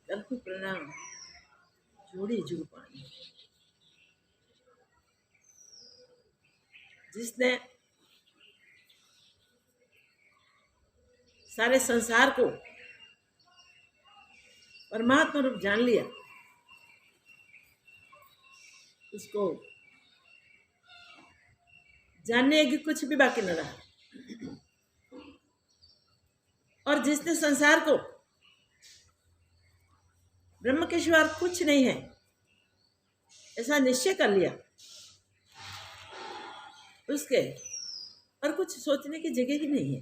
लघु प्रणाम जोड़ी जुड़ पानी। जिसने सारे संसार को परमात्मा रूप जान लिया, उसको जानने की कुछ भी बाकी न रहा। और जिसने संसार को ब्रह्म के सिवा कुछ नहीं है ऐसा निश्चय कर लिया, उसके और कुछ सोचने की जगह ही नहीं है।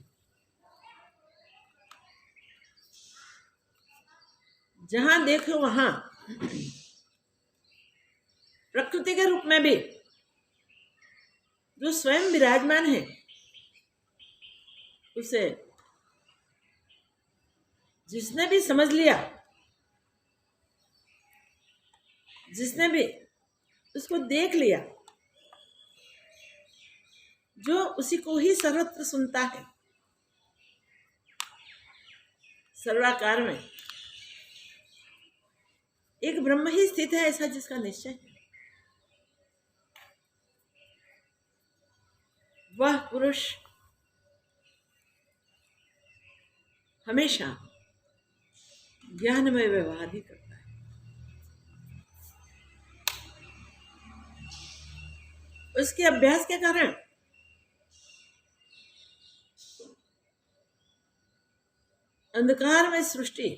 जहां देखो वहां प्रकृति के रूप में भी जो स्वयं विराजमान है, उसे जिसने भी समझ लिया, जिसने भी उसको देख लिया, जो उसी को ही सर्वत्र सुनता है। सर्वाकार में एक ब्रह्म ही स्थित है ऐसा जिसका निश्चय है, वह पुरुष हमेशा ज्ञानमय व्यवहार ही करता है। उसके अभ्यास के कारण अंधकार में सृष्टि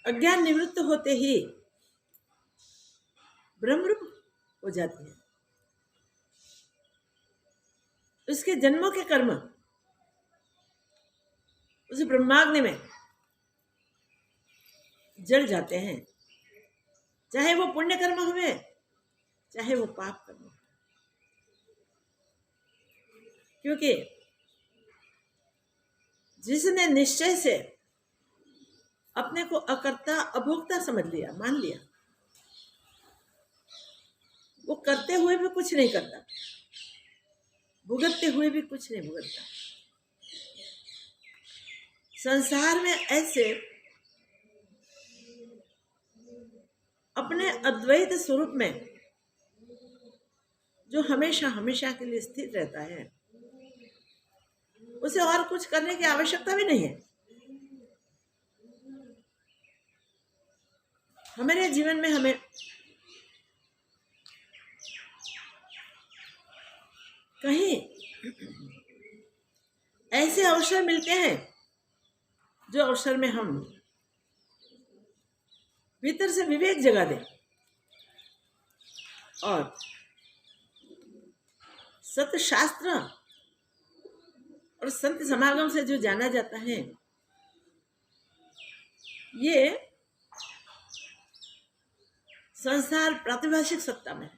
अज्ञान निवृत्त होते ही ब्रह्मरूप हो जाती है। उसके जन्मों के कर्म उस ब्रह्माग्नि में जल जाते हैं, चाहे वो पुण्य कर्म हुए चाहे वो पाप कर्म हो। क्योंकि जिसने निश्चय से अपने को अकर्ता अभोक्ता समझ लिया, मान लिया, वो करते हुए भी कुछ नहीं करता, भुगतते हुए भी कुछ नहीं भुगतता। संसार में ऐसे अपने अद्वैत स्वरूप में जो हमेशा हमेशा के लिए स्थित रहता है, उसे और कुछ करने की आवश्यकता भी नहीं है। हमारे जीवन में हमें कहीं ऐसे अवसर मिलते हैं जो अवसर में हम भीतर से विवेक जगा दें और सत्य शास्त्र और संत समागम से जो जाना जाता है, ये संसार प्रातिभाषिक सत्ता में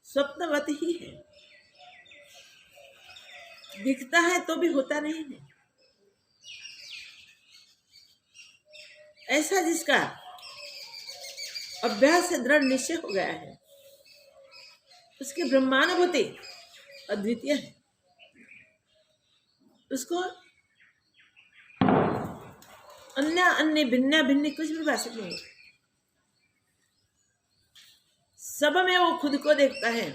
स्वप्नवत ही है। दिखता है तो भी होता नहीं है। ऐसा जिसका अभ्यास से दृढ़ निश्चय हो गया है, उसकी ब्रह्मानुभूति अद्वितीय है। उसको अन्य भिन्न भिन्न कुछ भी भाषिक नहीं है। सब में वो खुद को देखता है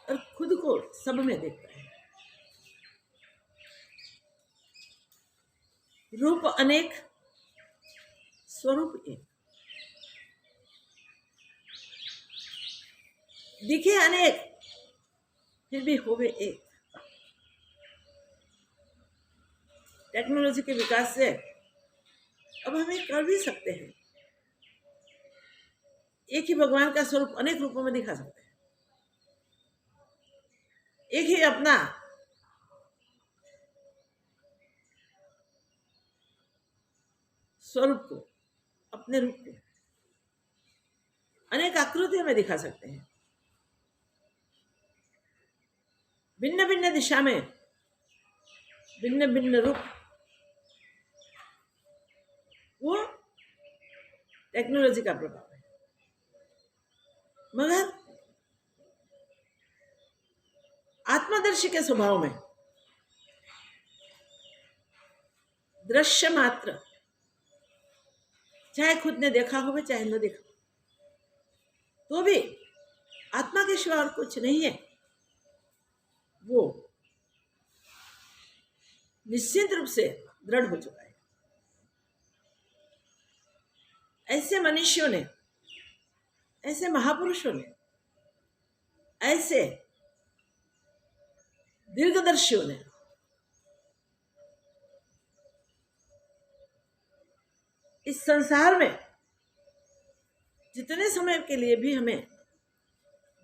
और खुद को सब में देखता है। रूप अनेक, स्वरूप एक। दिखे अनेक, फिर भी होवे एक। टेक्नोलॉजी के विकास से अब हमें कर भी सकते हैं, एक ही भगवान का स्वरूप अनेक रूपों में दिखा सकते हैं। एक ही अपना स्वरूप को, अपने रूप को अनेक आकृतियों में दिखा सकते हैं। भिन्न भिन्न दिशा में भिन्न भिन्न रूप, वो टेक्नोलॉजी का प्रभाव है। मगर आत्मदर्शी के स्वभाव में दृश्य मात्र, चाहे खुद ने देखा हो चाहे न देखा, तो भी आत्मा के सिवा और कुछ नहीं है, वो निश्चित रूप से दृढ़ हो चुका है। ऐसे मनुष्यों ने, ऐसे महापुरुषों ने, ऐसे दीर्घदर्शियों ने इस संसार में जितने समय के लिए भी हमें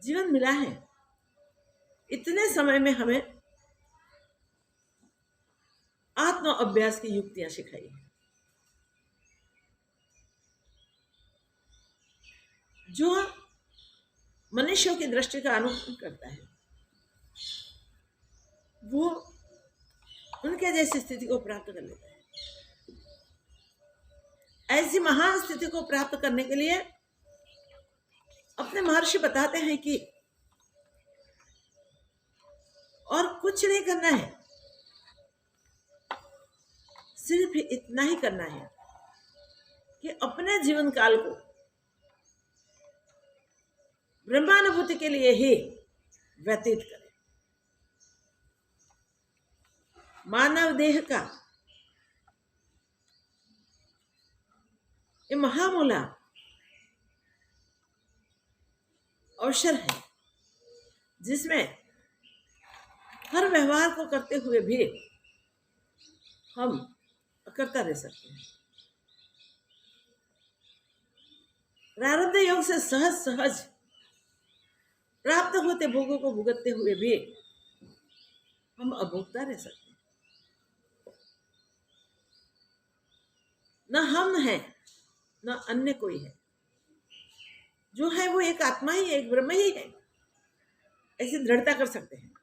जीवन मिला है, इतने समय में हमें आत्म अभ्यास की युक्तियां सिखाई है, जो मनुष्यों की दृष्टि का अनुकूल करता है। वो उनके जैसी स्थिति को प्राप्त कर लेता है। ऐसी महान स्थिति को प्राप्त करने के लिए अपने महर्षि बताते हैं कि और कुछ नहीं करना है, सिर्फ इतना ही करना है कि अपने जीवन काल को ब्रह्मानुभूति के लिए ही व्यतीत करें। मानव देह का ये महामूला अवसर है, जिसमें हर व्यवहार को करते हुए भी हम करता रह सकते हैं। प्रारब्ध योग से सहज सहज प्राप्त होते भोगों को भुगतते हुए भी हम अभोक्ता रह सकते हैं। न हम हैं न अन्य कोई है, जो है वो एक आत्मा ही है, एक ब्रह्म ही है, ऐसी दृढ़ता कर सकते हैं।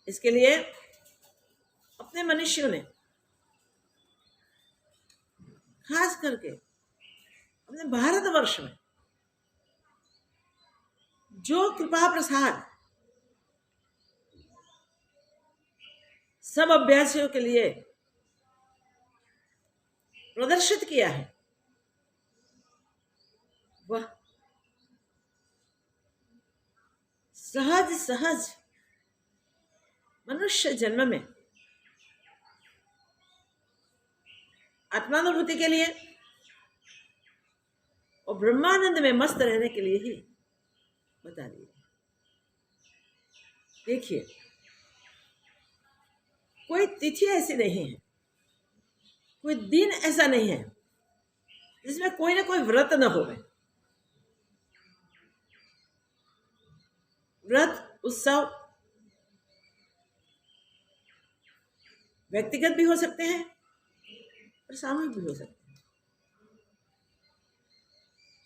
इसके लिए अपने मनुष्यों ने खास करके अपने भारतवर्ष में जो कृपा प्रसाद सब अभ्यासियों के लिए प्रदर्शित किया है, वह सहज सहज मनुष्य जन्म में आत्मानुभूति के लिए और ब्रह्मानंद में मस्त रहने के लिए ही बता दिया। देखिए, कोई तिथि ऐसी नहीं है, कोई दिन ऐसा नहीं है जिसमें कोई ना कोई व्रत न हो। व्रत उत्सव व्यक्तिगत भी हो सकते हैं और सामूहिक भी हो सकते हैं।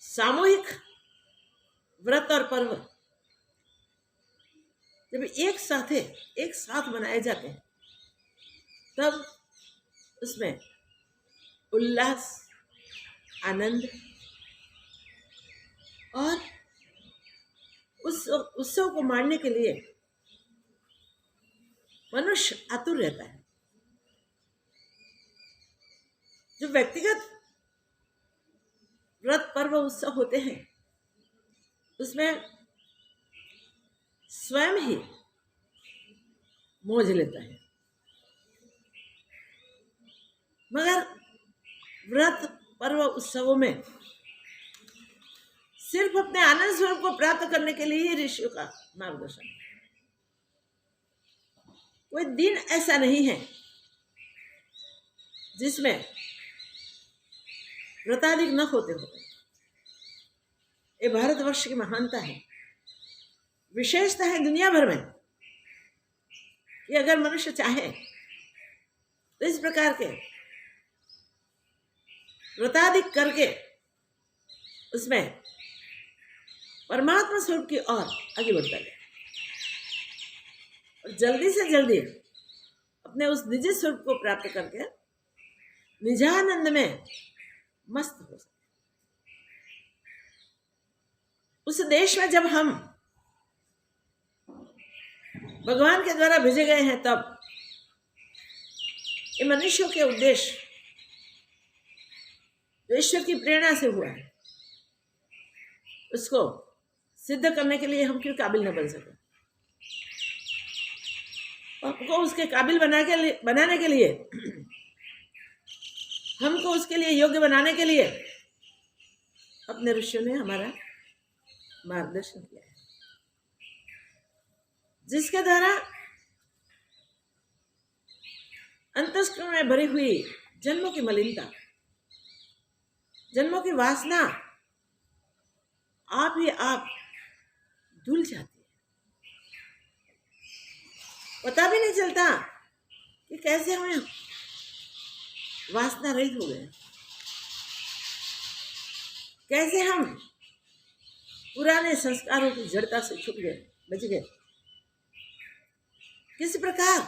सामूहिक व्रत और पर्व जब एक साथ मनाए जाते हैं, तब उसमें उल्लास, आनंद और उस उत्सव को मानने के लिए मनुष्य आतुर रहता है। जो व्यक्तिगत व्रत पर्व उत्सव होते हैं, उसमें स्वयं ही मौज लेता है, मगर व्रत पर्व उत्सवों में सिर्फ अपने आनंद स्वरूप को प्राप्त करने के लिए ही ऋषियों का मार्गदर्शन। कोई दिन ऐसा नहीं है जिसमें व्रताधिक न होते हुए। ये भारतवर्ष की महानता है, विशेषता है दुनिया भर में, कि अगर मनुष्य चाहे तो इस प्रकार के व्रताधिक करके उसमें परमात्मा स्वरूप की ओर आगे बढ़ता है और जल्दी से जल्दी अपने उस निजी स्वरूप को प्राप्त करके निजानंद में मस्त हो सकते। उस देश में जब हम भगवान के द्वारा भेजे गए हैं, तब ये मनुष्यों के उद्देश्य जो ईश्वर की प्रेरणा से हुआ है, उसको सिद्ध करने के लिए हम क्यों काबिल न बन सके? हमको उसके काबिल बनाने के लिए, हमको उसके लिए योग्य बनाने के लिए अपने ऋषियों ने हमारा मार्गदर्शन किया है, जिसके द्वारा अंतस्करण में भरी हुई जन्मों की मलिनता, जन्मों की वासना आप ही आप धुल जाती है। पता भी नहीं चलता कि कैसे हमें वासना रहित हो गए, कैसे हम पुराने संस्कारों की जड़ता से छूट गए, बच गए। किस प्रकार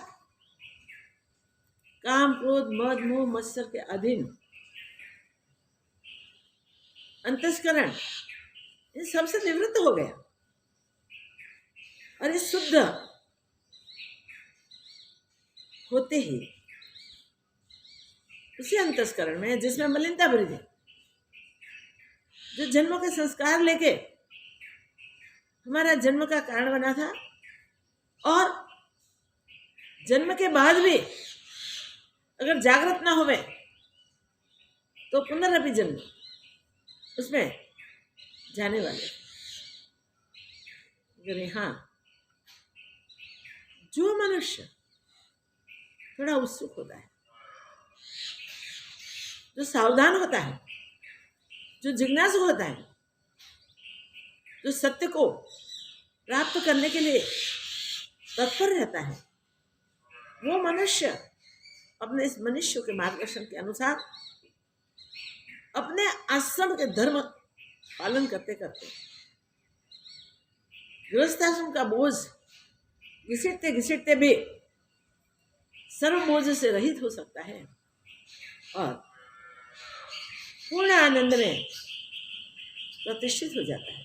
काम, क्रोध, मद, मोह, मत्सर के अधीन अंतस्करण इन सबसे निवृत्त हो गया और इस शुद्ध होते ही उसी अंतस्करण में जिसमें मलिनता भरी थी, जो जन्मों के संस्कार लेके हमारा जन्म का कारण बना था, और जन्म के बाद भी अगर जागृत ना होवे तो पुनरअपि जन्म उसमें जाने वाले। अगर यहाँ जो मनुष्य थोड़ा उत्सुक होता है, जो सावधान होता है, जो जिज्ञासु होता है, जो सत्य को प्राप्त करने के लिए तत्पर रहता है, वो मनुष्य अपने इस मनुष्य के मार्गदर्शन के अनुसार अपने आश्रम के धर्म पालन करते करते गृहस्थाश्रम का बोझ घिसटते घिसटते भी सर्व बोझ से रहित हो सकता है और पूर्ण आनंद में प्रतिष्ठित हो जाता है।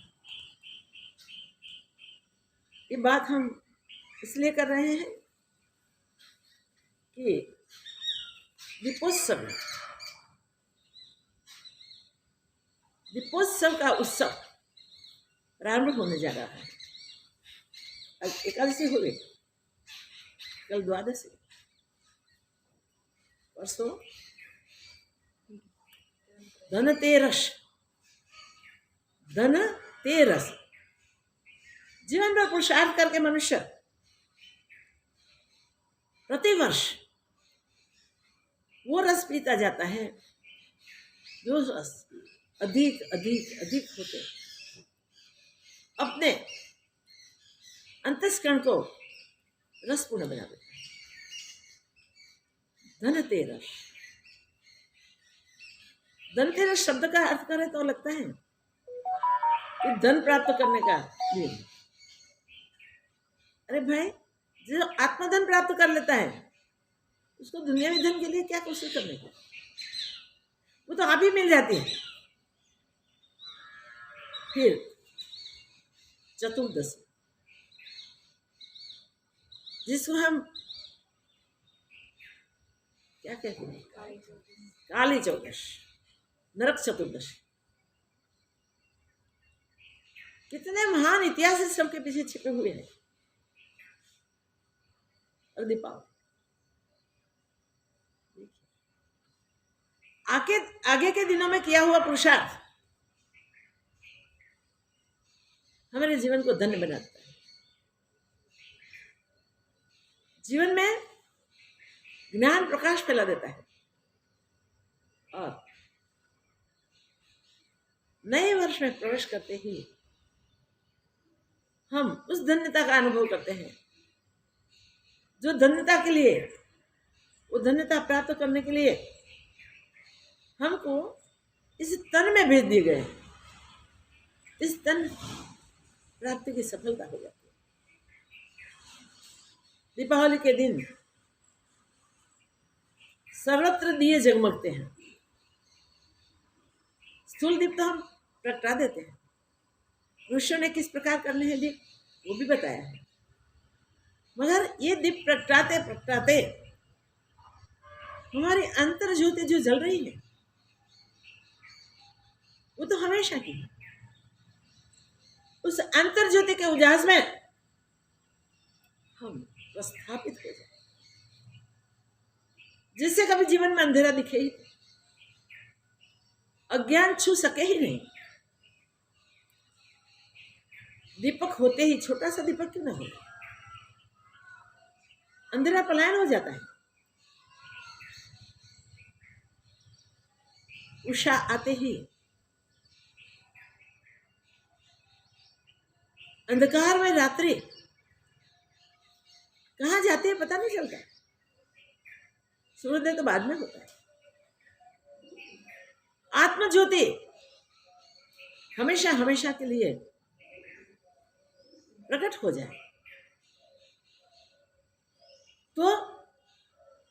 ये बात हम इसलिए कर रहे हैं कि दीपोत्सव का उत्सव प्रारंभ होने जा रहा है। कल एकादशी हो गई, कल द्वादशी, परसों धनतेरस। जीवन भर पुरुषार्थ करके मनुष्य प्रतिवर्ष वो रस पीता जाता है जो रस अधिक अधिक अधिक होते अपने अंतस्करण को रसपूर्ण बना देता है। धनतेरस शब्द का अर्थ करें तो लगता है कि धन प्राप्त करने का दिन। अरे भाई, जो आत्मधन प्राप्त कर लेता है उसको दुनियावी धन के लिए क्या कोशिश करने की, वो तो आप ही मिल जाती है। फिर चतुर्दशी, जिसको हम क्या कहते हैं, काली चौदश, नरक चतुर्दशी। कितने महान इतिहास इस सबके पीछे छिपे हुए हैं। और दीपावली आगे के दिनों में किया हुआ पुरुषार्थ हमारे जीवन को धन्य बनाता है। जीवन में ज्ञान प्रकाश फैला देता है और नए वर्ष में प्रवेश करते ही हम उस धन्यता का अनुभव करते हैं जो धन्यता के लिए, वो धन्यता प्राप्त करने के लिए हमको इस तन में भेज दिए गए। इस तन प्राप्ति की सफलता हो जाती है। दीपावली के दिन सर्वत्र दिए जगमगते हैं। स्थूल दीप तो हम प्रगटा देते हैं, ऋषियों ने किस प्रकार करने हैं दीप वो भी बताया है। मगर ये दीप प्रगटाते प्रगटाते हमारी अंतर ज्योति जो जल रही है वो तो हमेशा की है। उस अंतर ज्योति के उजास में हम प्रस्थापित हो जाए, जिससे कभी जीवन में अंधेरा दिखे ही, अज्ञान छू सके ही नहीं। दीपक होते ही, छोटा सा दीपक क्यों ना हो, अंधेरा पलायन हो जाता है। उषा आते ही अंधकार में रात्रि कहाँ जाती है पता नहीं चलता। सूर्योदय तो बाद में होता है। आत्म ज्योति हमेशा हमेशा के लिए प्रकट हो जाए तो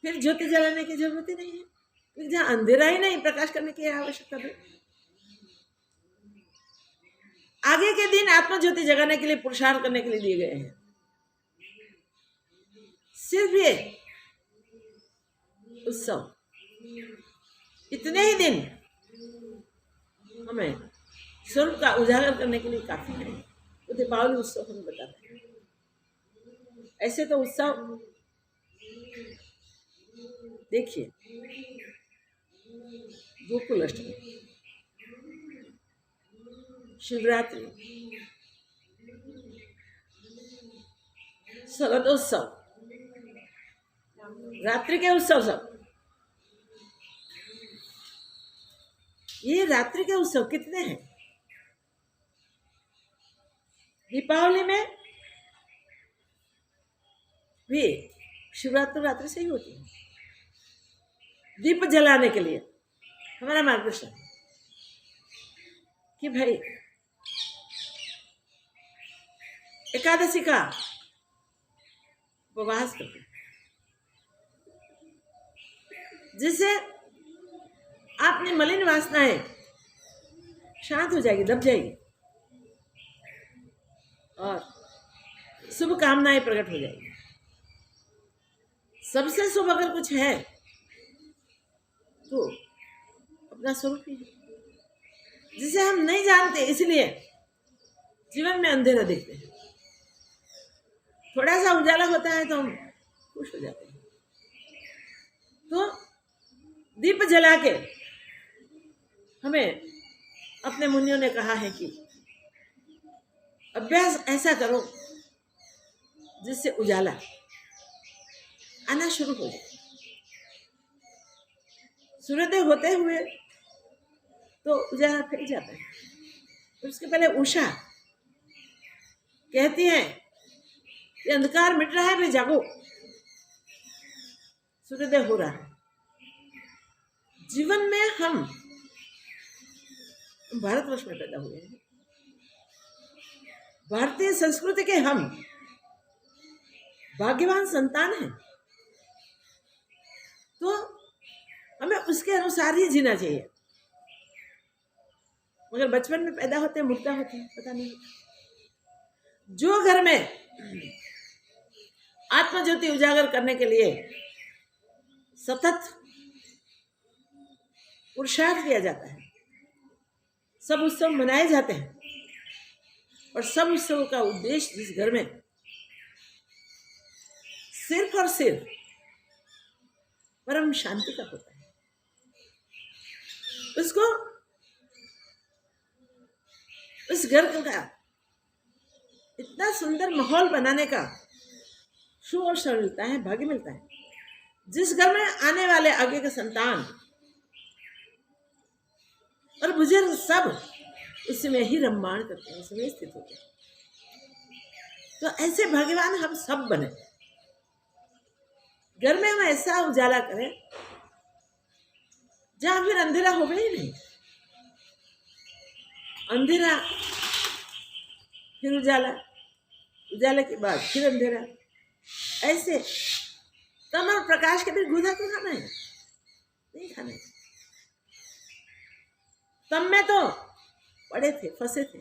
फिर ज्योति जलाने की जरूरत ही नहीं है, क्योंकि जहां अंधेरा ही नहीं, प्रकाश करने की आवश्यकता भी। आगे के दिन आत्म ज्योति जगाने के लिए पुरुषार्थ करने के लिए दिए गए हैं। सिर्फ ये उत्सव इतने ही दिन हमें स्वरूप का उजागर करने के लिए काफी है। तो दीपावली उत्सव हमें बताते हैं। ऐसे तो उत्सव देखिए, गोकुल अष्टमी, शिवरात्रि, शरदोत्सव, रात्रि के उत्सव, सब ये रात्रि के उत्सव कितने हैं। दीपावली में भी शिवरात्रि रात्रि से ही होती है। दीप जलाने के लिए हमारा मार्गदर्शन कि भाई एकादशी का उपवास करें, जिससे आपकी मलिन वासनाएं शांत हो जाएगी, दब जाएगी और शुभ कामनाएं प्रकट हो जाएगी। सबसे शुभ अगर कुछ है तो अपना स्वरूप ही है, जिसे हम नहीं जानते, इसलिए जीवन में अंधेरा देखते हैं। थोड़ा सा उजाला होता है तो हम खुश हो जाते हैं। तो दीप जला के हमें अपने मुनियों ने कहा है कि अभ्यास ऐसा करो जिससे उजाला आना शुरू हो जाए। सूर्योदय होते हुए तो उजाला फैल जाता है। उसके पहले उषा कहती है कि अंधकार मिट रहा है, भाई जागो, सूर्योदय हो रहा है। जीवन में हम भारतवर्ष में पैदा हुए हैं, भारतीय संस्कृति के हम भाग्यवान संतान हैं, तो हमें उसके अनुसार ही जीना चाहिए। मगर बचपन में पैदा होते हैं, मुर्दा होते हैं, पता नहीं। जो घर में आत्मज्योति उजागर करने के लिए सतत पुरुषार्थ किया जाता है, सब उत्सव मनाए जाते हैं, और सब उत्सव का उद्देश्य जिस घर में सिर्फ और सिर्फ परम शांति का होता है, उसको उस घर का इतना सुंदर माहौल बनाने का शुभ अवसर मिलता है, भाग्य मिलता है। जिस घर में आने वाले आगे के संतान और बुजुर्ग सब उसमें ही रममाण करते हैं, उसमें स्थित होते हैं। तो ऐसे भाग्यवान हम सब बने, घर में हम ऐसा उजाला करें जहां फिर अंधेरा हो ही नहीं। अंधेरा फिर उजाला, उजाले के बाद फिर अंधेरा, ऐसे तम और प्रकाश के बीच गुदा को खाना है, नहीं खाना है। तम में तो पड़े थे, फंसे थे,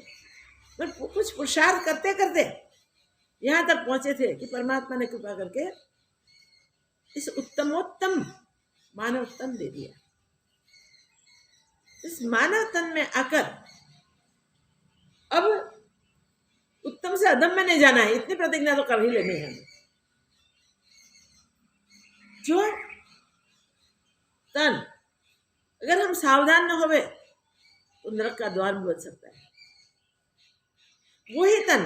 पर कुछ पुरुषार्थ करते करते यहाँ तक पहुंचे थे कि परमात्मा ने कृपा करके इस उत्तमोत्तम मानव तन दे दिया। इस मानव तन में आकर अब उत्तम से अधम में नहीं जाना है, इतनी प्रतिज्ञा तो कर ही लेनी है। जो तन अगर हम सावधान न होवे तो नरक का द्वार भी बन सकता है। वही तन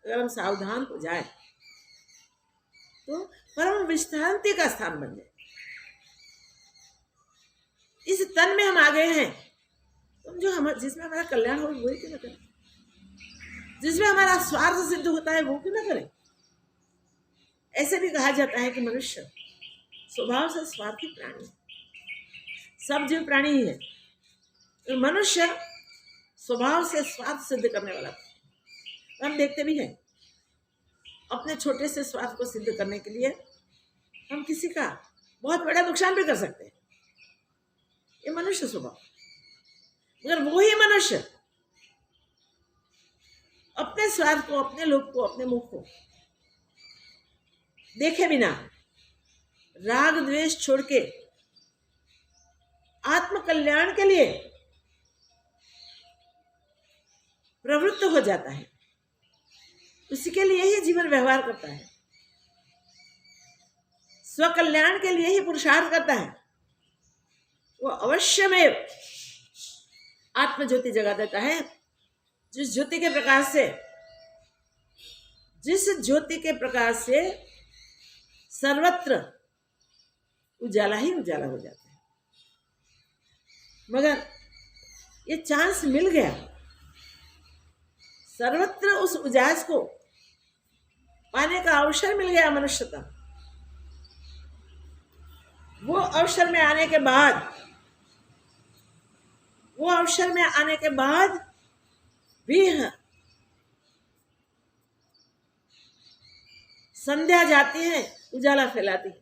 अगर हम सावधान हो जाए तो परम विश्रांति का स्थान बन जाए। इस तन में हम आ गए हैं तो जो हम जिसमें हमारा कल्याण हो वही क्यों न करें, जिसमें हमारा स्वार्थ सिद्ध होता है वो क्यों न करें। ऐसे भी कहा जाता है कि मनुष्य स्वभाव से स्वार्थी प्राणी है, सब जीव प्राणी ही है, तो मनुष्य स्वभाव से स्वार्थ सिद्ध करने वाला है। हम देखते भी हैं अपने छोटे से स्वार्थ को सिद्ध करने के लिए हम किसी का बहुत बड़ा नुकसान भी कर सकते हैं, ये मनुष्य स्वभाव। मगर वही मनुष्य अपने स्वार्थ को, अपने लोभ को, अपने मुख को देखे बिना राग द्वेष छोड़ के आत्म कल्याण के लिए प्रवृत्त हो जाता है, उसी के लिए ही जीवन व्यवहार करता है, स्व कल्याण के लिए ही पुरुषार्थ करता है, वो अवश्य में आत्म ज्योति जगा देता है। जिस ज्योति के प्रकाश से सर्वत्र उजाला ही उजाला हो जाता है। मगर ये चांस मिल गया, सर्वत्र उस उजास को पाने का अवसर मिल गया मनुष्य का। वो अवसर में आने के बाद भी संध्या जाती है, उजाला फैलाती है,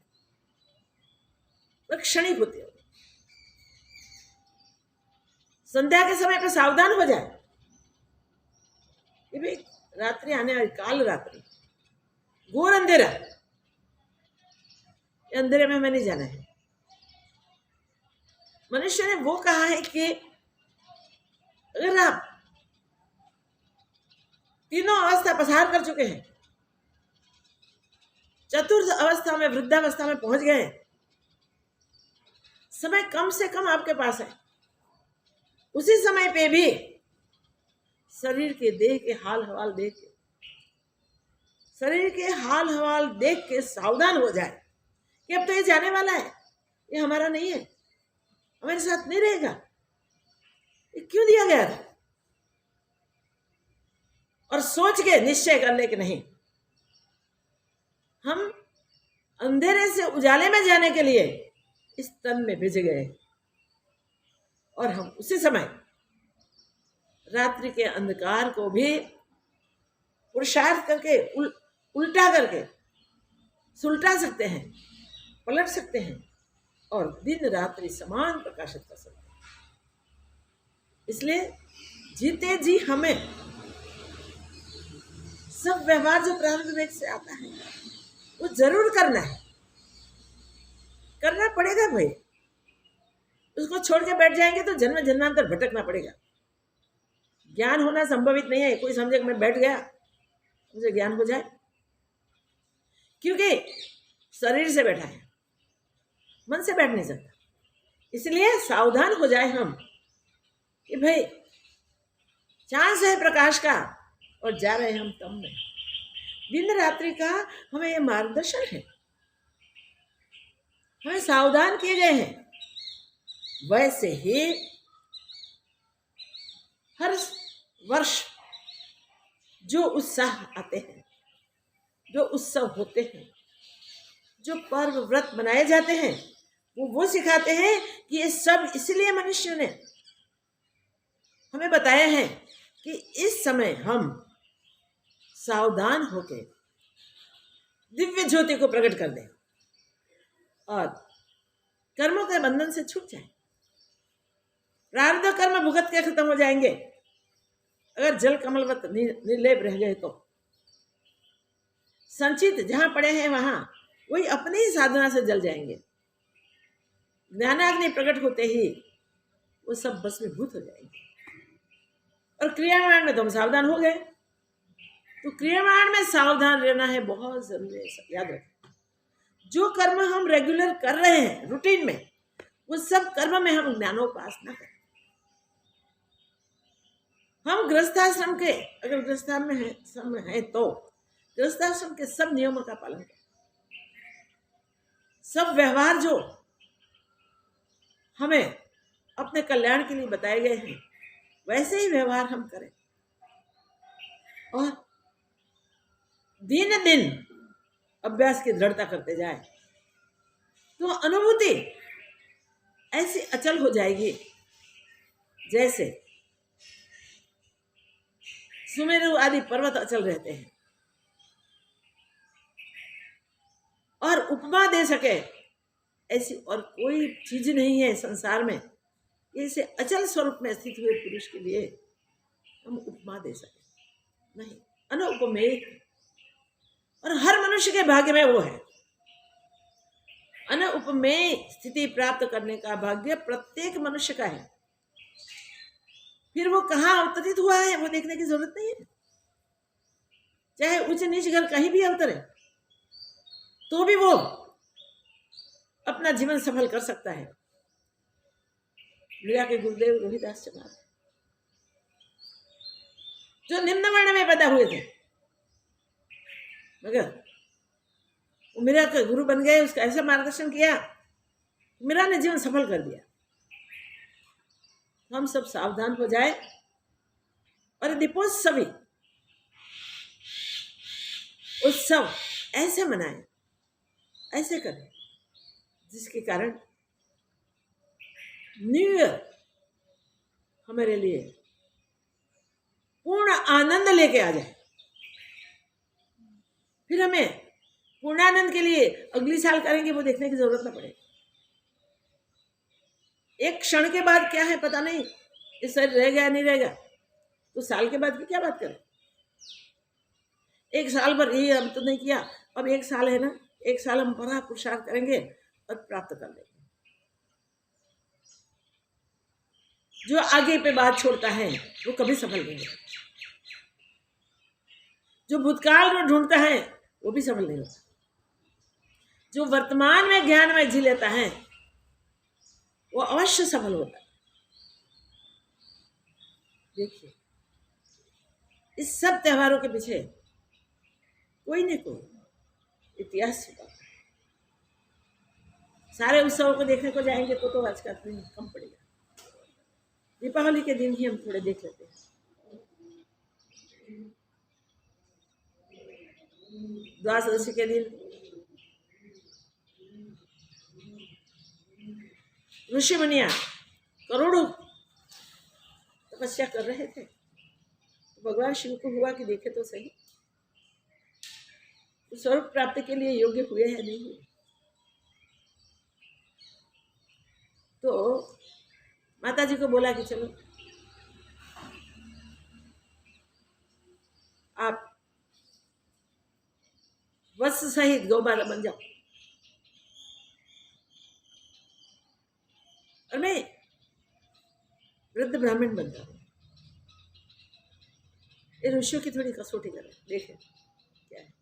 वो क्षणिक होती है। संध्या के समय पर सावधान हो जाए कि भाई रात्रि आने वाली, काल रात्रि, घोर अंधेरा, अंधेरे में हमें नहीं जाना है। मनुष्य ने वो कहा है कि अगर आप तीनों अवस्था पसार कर चुके हैं, चतुर्थ अवस्था में, वृद्धावस्था में पहुंच गए, समय कम से कम आपके पास है, उसी समय पे भी शरीर के देह के हाल हवाल देख के सावधान हो जाए कि अब तो ये जाने वाला है, ये हमारा नहीं है, हमारे साथ नहीं रहेगा, ये क्यों दिया गया था। और सोच के निश्चय कर ले कि नहीं, हम अंधेरे से उजाले में जाने के लिए इस तन में भेजे गए और हम उसी समय रात्रि के अंधकार को भी पुरुषार्थ करके उल्टा करके सुलटा सकते हैं, पलट सकते हैं और दिन रात्रि समान प्रकाशित कर सकते हैं। इसलिए जीते जी हमें सब व्यवहार जो प्रारंभ वेग से आता है वो जरूर करना है, करना पड़ेगा भाई। उसको छोड़ के बैठ जाएंगे तो जन्म जन्मांतर भटकना पड़ेगा। ज्ञान होना संभवित नहीं है। कोई समझे कि मैं बैठ गया मुझे ज्ञान हो जाए, क्योंकि शरीर से बैठा है, मन से बैठ नहीं सकता। इसलिए सावधान हो जाए हम कि भाई चांस है प्रकाश का और जा रहे हम तम में। दिन रात्रि का हमें ये मार्गदर्शन है, हमें सावधान किए गए हैं। वैसे ही हर वर्ष जो उत्साह आते हैं, जो उत्सव होते हैं, जो पर्व व्रत मनाए जाते हैं, वो सिखाते हैं कि ये सब इसलिए मनुष्य ने हमें बताया है कि इस समय हम सावधान होकर दिव्य ज्योति को प्रकट कर दें और कर्मों के बंधन से छूट जाए। प्रारब्ध कर्म भुगत के खत्म हो जाएंगे अगर जल कमलवत निर्लेप रह गए तो। संचित जहां पड़े हैं वहां वही अपनी ही साधना से जल जाएंगे। ज्ञानाग्नि प्रकट होते ही वो सब भस्मीभूत हो जाएंगे। और क्रियामाण में तो हम सावधान हो गए। तो क्रियामाण में सावधान रहना है, बहुत जरूरी है। सब याद रखें, जो कर्म हम रेगुलर कर रहे हैं रूटीन में, वो सब कर्म में हम ज्ञानोपासना करें। हम गृहस्थाश्रम के, अगर गृहस्थाश्रम में है तो गृहस्थाश्रम के सब नियमों का पालन करें। सब व्यवहार जो हमें अपने कल्याण के लिए बताए गए हैं वैसे ही व्यवहार हम करें। और दिन दिन अभ्यास की दृढ़ता करते जाए तो अनुभूति ऐसी अचल हो जाएगी जैसे सुमेरु आदि पर्वत अचल रहते हैं। और उपमा दे सके ऐसी और कोई चीज नहीं है संसार में, ऐसे अचल स्वरूप में स्थित हुए पुरुष के लिए हम उपमा दे सके नहीं, अनुपमेय। और हर मनुष्य के भाग्य में वो है। अनुपमेय स्थिति प्राप्त करने का भाग्य प्रत्येक मनुष्य का है। फिर वो कहाँ अवतरित हुआ है वो देखने की जरूरत नहीं है। चाहे उच्च नीच घर कहीं भी अवतरे तो भी वो अपना जीवन सफल कर सकता है। मीरा के गुरुदेव रोहिदास चमार जो निम्न वर्ण में पैदा हुए थे, मगर वो मीरा के गुरु बन गए, उसका ऐसा मार्गदर्शन किया, मीरा ने जीवन सफल कर दिया। हम सब सावधान हो जाए और दीपोत्सवी उत्सव ऐसे मनाएं, ऐसे करें जिसके कारण न्यू ईयर हमारे लिए पूर्ण आनंद लेके आ जाए। फिर हमें पूर्णानंद के लिए अगली साल करेंगे वो देखने की जरूरत ना पड़े। एक क्षण के बाद क्या है पता नहीं, इस शरीर रहेगा या नहीं रहेगा, तो साल के बाद की क्या बात करें। एक साल भर ये हम तो नहीं किया, अब एक साल है ना, एक साल हम बड़ा पुरुषार्थ करेंगे और प्राप्त कर लेंगे। जो आगे पे बात छोड़ता है वो कभी सफल नहीं होता। जो भूतकाल में ढूंढता है वो भी सफल नहीं होता। जो वर्तमान में ज्ञान में जी लेता है वो अवश्य सफल होता है। देखिए, इस सब त्योहारों के पीछे कोई न कोई इतिहास छुपा है। सारे उत्सवों को देखने को जाएंगे तो आज का दिन कम पड़ेगा। दीपावली के दिन ही हम थोड़े देख लेते हैं। द्वादशी के दिन ऋषि मुनिया करोड़ों तपस्या कर रहे थे, तो भगवान शिव को हुआ कि देखे तो सही तो स्वरूप प्राप्ति के लिए योग्य हुए या नहीं हुए। तो माता जी को बोला कि चलो आप वत्स सहित गौमाता बन जाओ और मैं वृद्ध ब्राह्मण बनता हूँ। ये ऋषियों की थोड़ी कसौटी करें, देखें क्या है।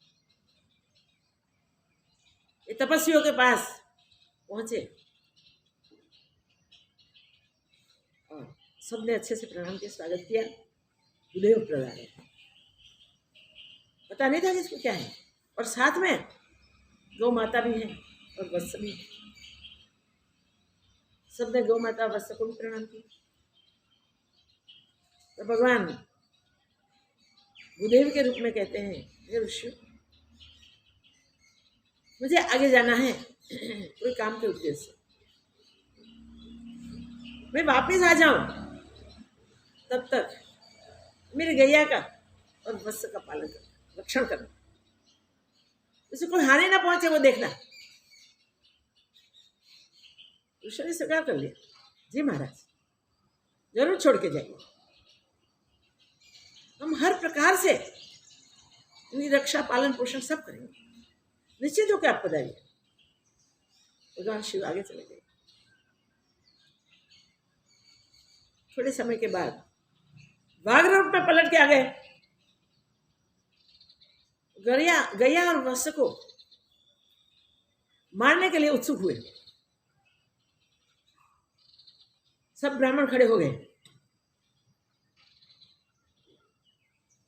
ये तपस्वियों के पास पहुंचे और सबने अच्छे से प्रणाम के स्वागत किया। गुरुदेव प्रदान पता नहीं था कि इसको क्या है, और साथ में गौ माता भी है और वत्स भी है। सबने गौ माता वत्स को भी प्रणाम किया। तो भगवान गुरुदेव के रूप में कहते हैं, हे ऋषि, मुझे आगे जाना है कोई काम के उद्देश्य से, मैं वापस आ जाऊं तब तक मेरी गैया का और वत्स का पालन करना, रक्षण करना, उसे कोई हानि ना पहुंचे वो देखना। ऋषि ने स्वीकार कर लिया, जी महाराज जरूर छोड़ के जाइए। हम हर प्रकार से इनकी रक्षा पालन पोषण सब करेंगे, निश्चित होकर आप पधारिए। भगवान शिव आगे चले गए। थोड़े समय के बाद बाघ रूप में पलट के आ गए। गैया और वत्स को मारने के लिए उत्सुक हुए। सब ब्राह्मण खड़े हो गए।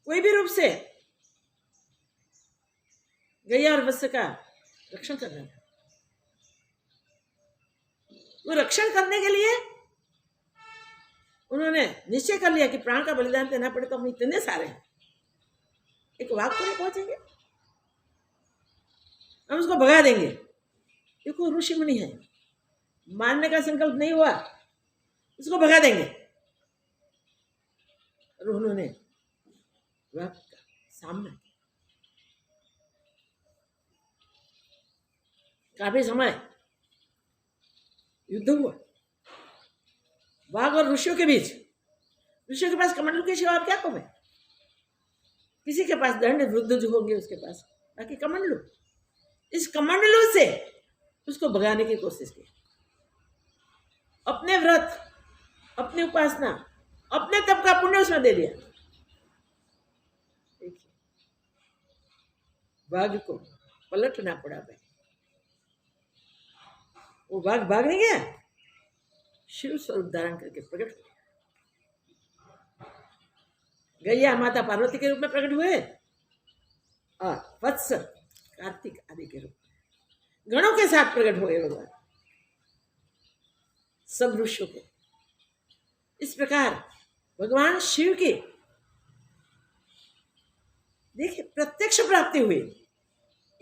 कोई भी रूप से गैया और वत्स का रक्षण करना था। वो रक्षण करने के लिए उन्होंने निश्चय कर लिया कि प्राण का बलिदान देना पड़े तो हम इतने सारे हैं, एक वाघ को नहीं पहुंचेंगे, हम उसको भगा देंगे। देखो ऋषि मुनि है, मारने का संकल्प नहीं हुआ, उसको भगा देंगे। और उन्होंने वाघ का सामना किया। काफी समय युद्ध हुआ वाघ और ऋषियों के बीच। ऋषियों के पास कमंडलू के सिवा क्या कहो? किसी के पास दंड वृद्ध जो होंगे उसके पास, बाकी कमंडलू। इस कमंडलू से उसको भगाने की कोशिश की। अपने व्रत, अपनी उपासना, अपने तप का पुण्य उसमें दे दिया। देखिए बाघ को पलटना पड़ा भाई। वो बाघ भाग नहीं गया, शिव स्वरूप धारण करके प्रकट हो गया। गैया माता पार्वती के रूप में प्रकट हुए और वत्स कार्तिक आदि के रूप में गणों के साथ प्रकट हुए भगवान, सब ऋषियों के। इस प्रकार भगवान शिव की देखिए प्रत्यक्ष प्राप्ति हुई।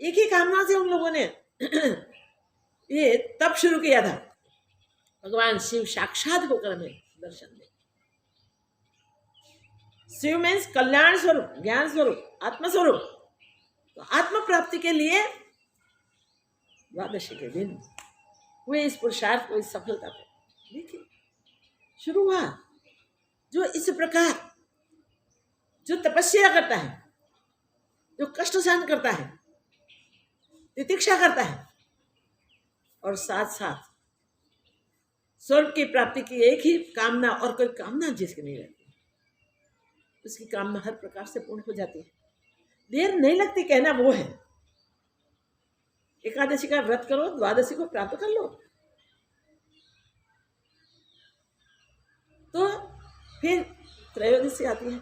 एक ही कामना से उन लोगों ने ये तब शुरू किया था, भगवान शिव साक्षात होकर हमें दर्शन दे। शिव मीन्स कल्याण स्वरूप, ज्ञान स्वरूप, आत्म स्वरूप। तो आत्म प्राप्ति के लिए द्वादशी के दिन हुए इस पुरुषार्थ को, इस सफलता को देखिए शुरू हुआ। जो इस प्रकार जो तपस्या करता है, जो कष्ट सहन करता है, तितिक्षा करता है और साथ साथ स्वर्ग की प्राप्ति की एक ही कामना और कोई कामना जिसकी नहीं रहती, उसकी कामना हर प्रकार से पूर्ण हो जाती है। देर नहीं लगती कहना वो है, एकादशी का व्रत करो, द्वादशी को प्राप्त कर लो। तो फिर त्रयोदशी आती है,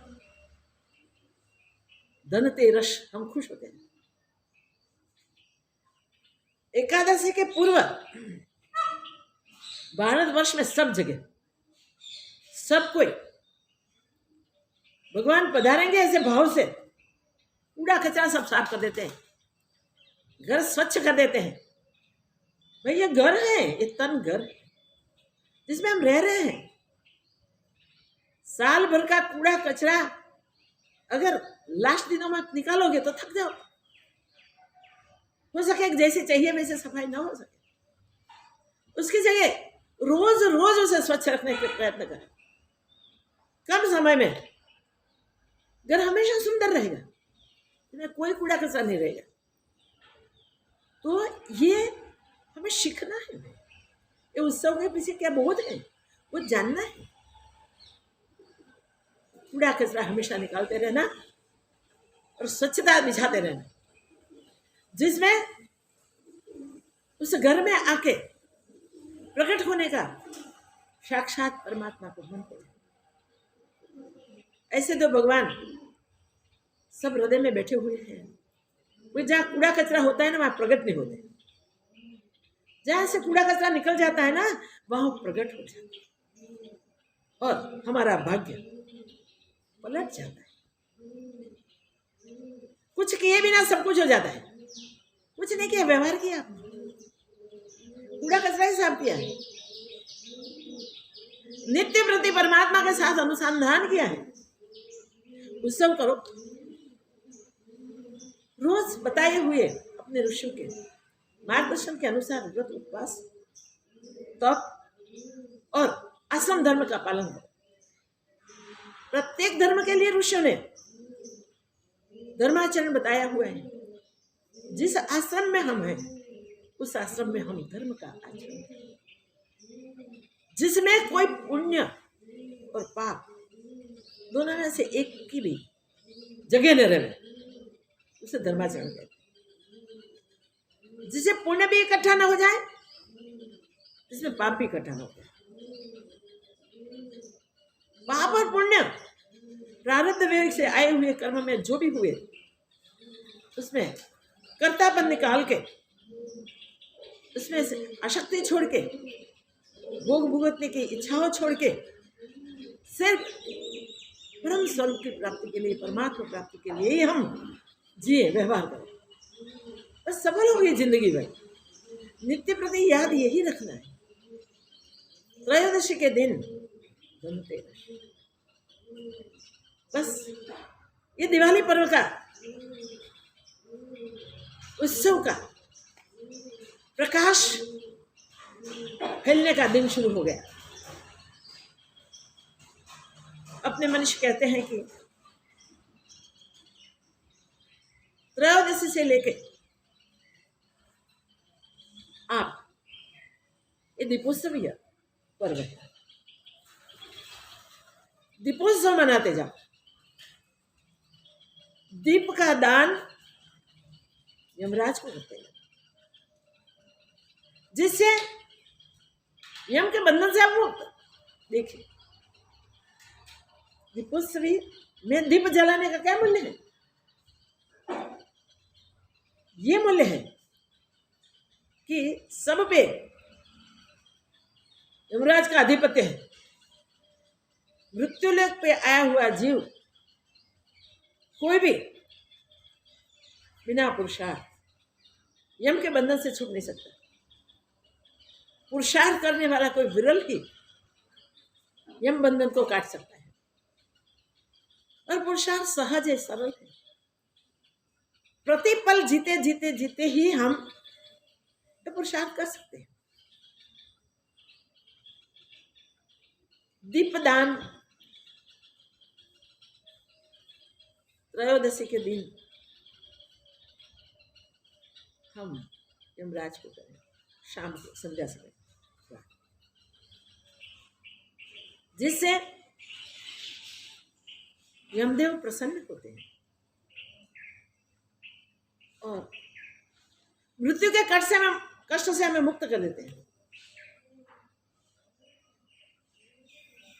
धनतेरस, हम खुश होते हैं। एकादशी के पूर्व भारतवर्ष में सब जगह सब कोई भगवान पधारेंगे ऐसे भाव से कूड़ा कचरा सब साफ कर देते हैं, घर स्वच्छ कर देते हैं। भाई ये घर है, ये तन घर है जिसमें हम रह रहे हैं। साल भर का कूड़ा कचरा अगर लास्ट दिनों में निकालोगे तो थक जाओ। हो सके जैसे चाहिए वैसे सफाई ना हो सके, उसकी जगह रोज रोज उसे स्वच्छ रखने के प्रयत्न करें। कम समय में घर हमेशा सुंदर रहेगा, इसमें कोई कूड़ा कचरा नहीं रहेगा। तो ये हमें सीखना है। ये उत्सव के पीछे क्या बोध है वो जानना है। कूड़ा कचरा हमेशा निकालते रहना और स्वच्छता बिछाते रहना, जिसमें उस घर में आके प्रकट होने का साक्षात परमात्मा को मन पड़े। ऐसे तो भगवान सब हृदय में बैठे हुए हैं। वो जहाँ कूड़ा कचरा होता है ना वहां प्रकट नहीं होते, जहां से कूड़ा कचरा निकल जाता है ना वहां प्रकट हो जाता है और हमारा भाग्य पलट जाता है। कुछ किए बिना सब कुछ हो जाता है। कुछ नहीं किया, व्यवहार किया, कूड़ा कचरा ही साफ किया है, नित्य प्रति परमात्मा के साथ अनुसंधान किया है। उत्सव करो, रोज बताए हुए अपने ऋषियों के मार्गदर्शन के अनुसार व्रत, उपवास, तप और आश्रम धर्म का पालन करो। प्रत्येक धर्म के लिए ऋषियों ने धर्माचरण बताया हुआ है। जिस आश्रम में हम हैं उस आश्रम में हम धर्म का आचरण करें। जिसमें कोई पुण्य और पाप दोनों में से एक की भी जगह न रहे उसे धर्माचरण कहते हैं। जिसे पुण्य भी इकट्ठा न हो जाए, जिसमें पाप भी इकट्ठा न हो जाए। पाप और पुण्य प्रारब्ध विवेक से आए हुए कर्म में जो भी हुए उसमें कर्तापन निकाल के, उसमें से आसक्ति छोड़ के, भोग भुगतने की इच्छाओं छोड़ के सिर्फ परम स्वरूप की प्राप्ति के लिए, परमात्मा प्राप्ति के लिए ही हम जिए, व्यवहार करें, बस सफल होगी जिंदगी भर। नित्य प्रति याद यही रखना है। त्रयोदशी के दिन धनतेरस, बस ये दिवाली पर्व का, उत्सव का प्रकाश फैलने का दिन शुरू हो गया। अपने मनुष्य कहते हैं कि त्रयोदशी से लेके आप ये दीपोत्सवीय पर्व है, दीपोत्सव मनाते जाओ। दीप का दान यमराज को करते हैं, जिससे यम के बंधन से आप मुक्त। देखिए, दीपोत्सवी में दीप जलाने का क्या मूल्य है? ये मूल्य है कि सब पे यमराज का आधिपत्य है। मृत्युलोक पे आया हुआ जीव कोई भी बिना पुरुषार्थ यम के बंधन से छूट नहीं सकता। पुरुषार्थ करने वाला कोई विरल ही यम बंधन को काट सकता है। और पुरुषार्थ सहज है, सरल है। प्रतिपल जीते जीते जीते ही हम तो पुरुषार्थ कर सकते हैं। दीपदान त्रयोदशी के दिन हम यमराज को करें, शाम को संध्या समय, जिससे यमदेव प्रसन्न होते हैं और मृत्यु के कष्ट से हमें मुक्त कर देते हैं।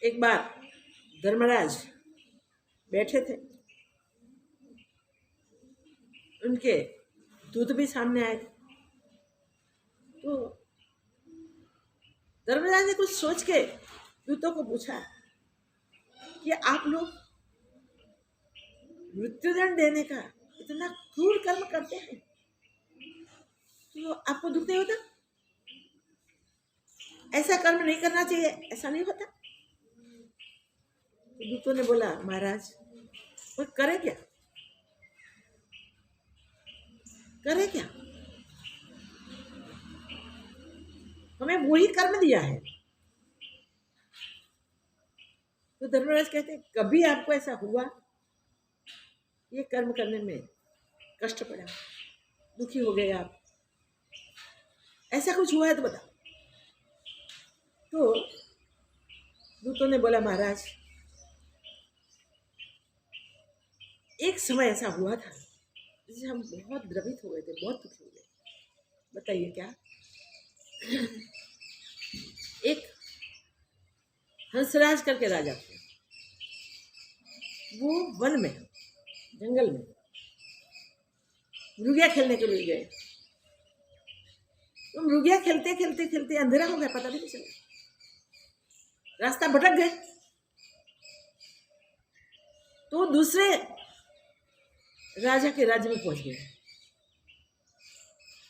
एक बार धर्मराज बैठे थे, उनके दूत भी सामने आए थे। तो धर्मराज ने कुछ सोच के दूतों को पूछा कि आप लोग मृत्युदंड देने का इतना क्रूर कर्म करते हैं, तो आपको दुख नहीं होता? ऐसा कर्म नहीं करना चाहिए, ऐसा नहीं होता? तो दूतों ने बोला, महाराज वो करे क्या, करे क्या? हमें वही कर्म दिया है। तो धर्मराज कहते हैं, कभी आपको ऐसा हुआ ये कर्म करने में कष्ट पड़ा, दुखी हो गए आप, ऐसा कुछ हुआ है तो बताओ। तो दूतों ने बोला, महाराज एक समय ऐसा हुआ था जिससे हम बहुत द्रवित हो गए थे, बहुत दुखी हो गए। बताइए क्या? एक हंसराज करके राजा थे, वो वन में, जंगल में मृगिया खेलने के लिए गए। तो मृगिया खेलते खेलते खेलते अंधेरा हो गया, पता भी नहीं चला, रास्ता भटक गए। तो दूसरे राजा के राज्य में पहुंच गए।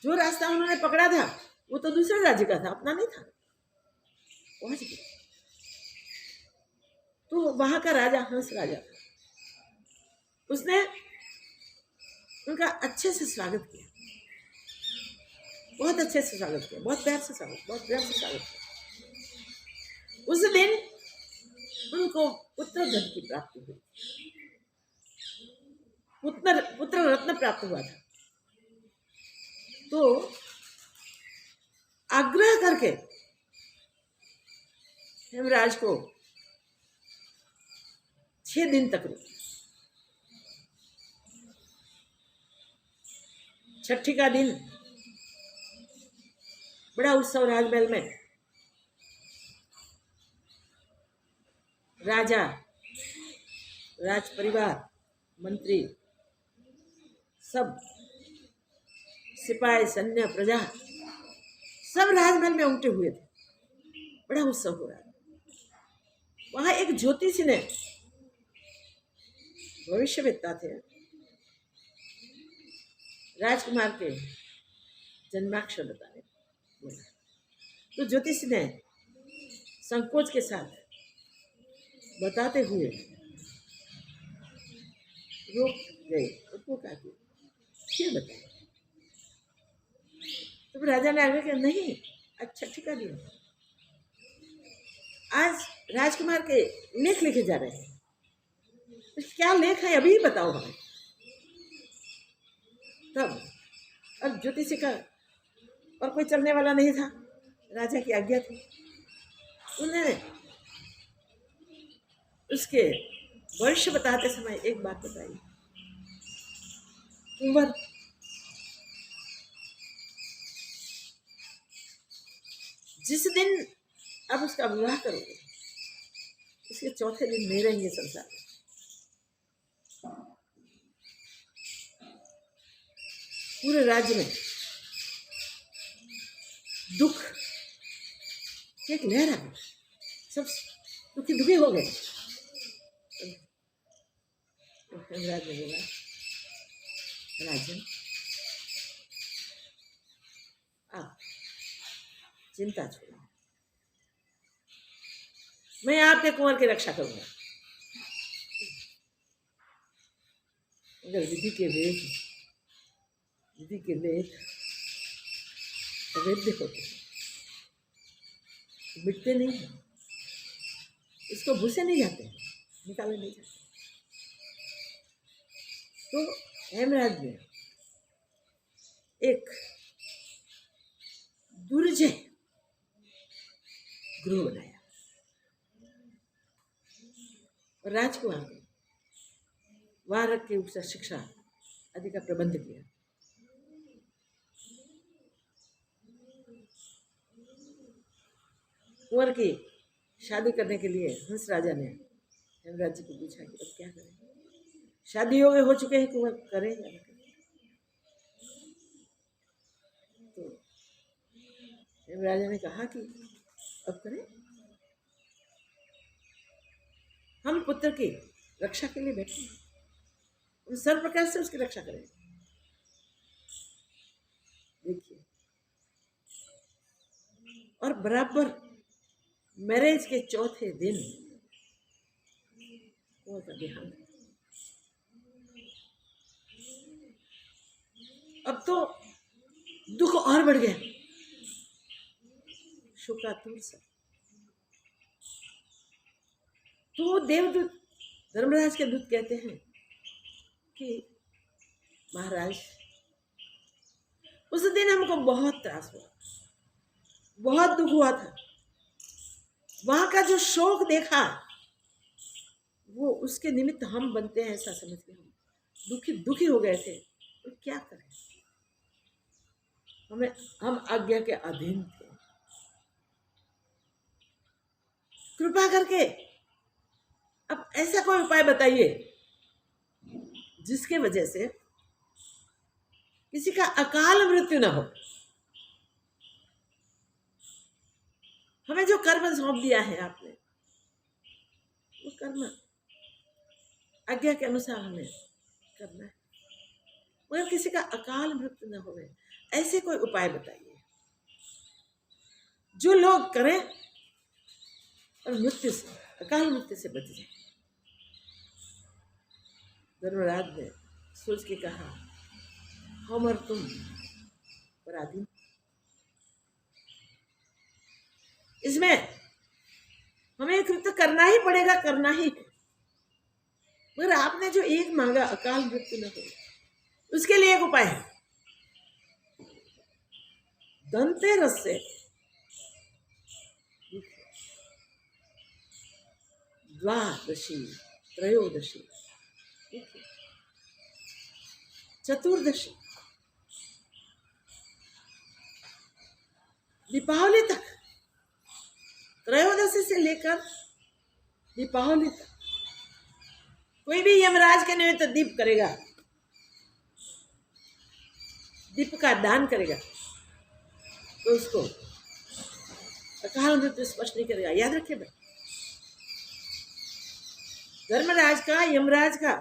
जो रास्ता उन्होंने पकड़ा था वो तो दूसरे राज्य का था, अपना नहीं था। पहुंच गए तो वहां का राजा हंस राजा था, उसने उनका अच्छे से स्वागत किया, बहुत अच्छे से स्वागत किया, बहुत प्यार से स्वागत, बहुत प्यार से स्वागत किया। उस दिन उनको पुत्र धन की प्राप्ति हुई। पुत्र पुत्र रत्न प्राप्त हुआ था। तो आग्रह करके हेमराज को 6 दिन तक रुके। छठी का दिन बड़ा उत्सव राजमहल में। राजा, राज परिवार, मंत्री, सब सिपाही, सैन्य, प्रजा सब राजमहल में उमटे हुए थे। बड़ा उत्सव हो रहा था। वहां एक ज्योतिषी ने, भविष्यवेत्ता थे, राजकुमार के जन्माक्षर बताने बोला। तो ज्योतिषी ने संकोच के साथ बताते हुए रोक गए। उसको कहा कि फिर बताए। तो राजा ने आगे कहा, नहीं, अच्छा ठीक है, आज राजकुमार के लेख लिखे जा रहे हैं। तो क्या लेख है अभी बताओ हमें। तब अब ज्योतिषी का और कोई चलने वाला नहीं था, राजा की आज्ञा थी। उन्हें उसके भविष्य बताते समय एक बात बताई। कुंवर जिस दिन आप उसका विवाह करोगे, उसके चौथे दिन नहीं रहेंगे संसार में। पूरे राज्य में दुख की एक लहर आ गई। सब दुखी दुखी हो गए। तो हेमराज ने बोला, राजन, आप चिंता छोड़ो, मैं आपके कुंवर की रक्षा करूंगा। अगर विधि के लेख अवैध होते, मिटते नहीं हैं, इसको भूसे नहीं जाते, निकाले नहीं जाते। तो हेमराज ने एक दुर्जय गृह बनाया और राजकुमार ने वहां रख के उसका शिक्षा आदि का प्रबंध किया। कुंवर की शादी करने के लिए हंस राजा ने हेमराज जी को पूछा कि अब क्या करें। शादी हो चुके हैं, कुंवर करें या न करें। तो हेमराजा ने कहा कि अब करें, हम पुत्र की रक्षा के लिए बैठे हैं, हम सर्व प्रकार से उसकी रक्षा करें। देखिए, और बराबर मैरिज के चौथे दिन कुंवर का देहांत। अब तो दुख और बढ़ गया। शोकातुर सा। तो देवदूत, धर्मराज के दूत कहते हैं कि महाराज, उस दिन हमको बहुत त्रास हुआ, बहुत दुख हुआ था। वहां का जो शोक देखा, वो उसके निमित्त हम बनते हैं ऐसा समझ के हम दुखी हो गए थे। तो क्या करें, हम आज्ञा के अधीन थे। कृपा करके अब ऐसा कोई उपाय बताइए जिसके वजह से किसी का अकाल मृत्यु न हो। हमें जो कर्म सौंप दिया है आपने, वो कर्म आज्ञा के अनुसार हमें करना है, मगर किसी का अकाल मृत्यु न हो, ऐसे कोई उपाय बताइए जो लोग करें और मृत्यु से, अकाल मृत्यु से बच जाए। धर्मराज ने सोच के कहा, हम और तुम पराधीन, इसमें हमें कृत्य करना ही पड़ेगा, करना ही है। मगर आपने जो एक मांगा अकाल मृत्यु न हो, उसके लिए एक उपाय है। धनतेरस से द्वादशी, त्रयोदशी, चतुर्दशी, दीपावली तक, त्रयोदशी से लेकर दीपावली तक कोई भी यमराज के निमित्त दीप करेगा, दीप का दान करेगा, तो उसको अकाल मृत्यु स्पर्श नहीं करेगा। याद रखिए भाई, धर्मराज का, यमराज का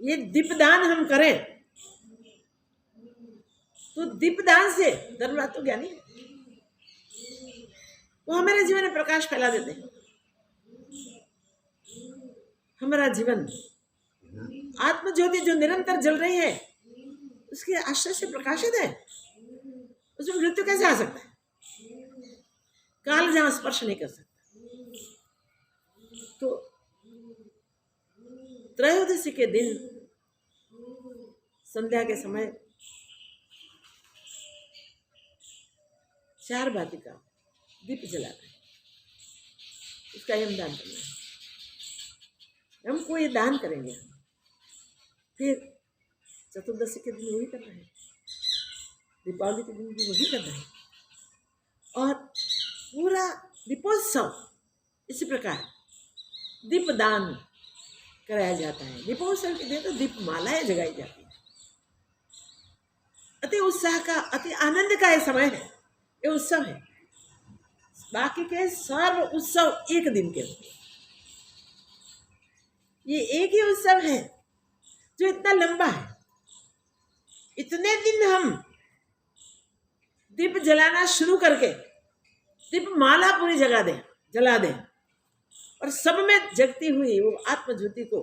ये दीपदान हम करें तो दीपदान से, धर्मराज तो ज्ञानी है, वो हमारे जीवन में प्रकाश फैला देते हैं। हमारा जीवन आत्मज्योति जो निरंतर जल रही है उसके आश्रय से प्रकाशित है, उसमें मृत्यु कैसे आ सकता है? काल जहां स्पर्श नहीं कर सकता। तो त्रयोदशी के दिन संध्या के समय 4 बाती का दीप जलाना है, उसका यमदान करना है। हमको ये दान करेंगे, फिर चतुर्दशी के दिन वही करना है, दीपावली के दिन भी वही करना है, और पूरा दीपोत्सव इसी प्रकार दीपदान कराया जाता है। दीपोत्सव के दिन तो दीप मालाएं जगाई जाती है। अति उत्साह का, अति आनंद का ये समय है, ये उत्सव है। बाकी के सर्व उत्सव एक दिन के होते हैं, ये एक ही उत्सव है जो इतना लंबा है। इतने दिन हम दीप जलाना शुरू करके दीप माला पूरी जला दें और सब में जगती हुई वो आत्म ज्योति को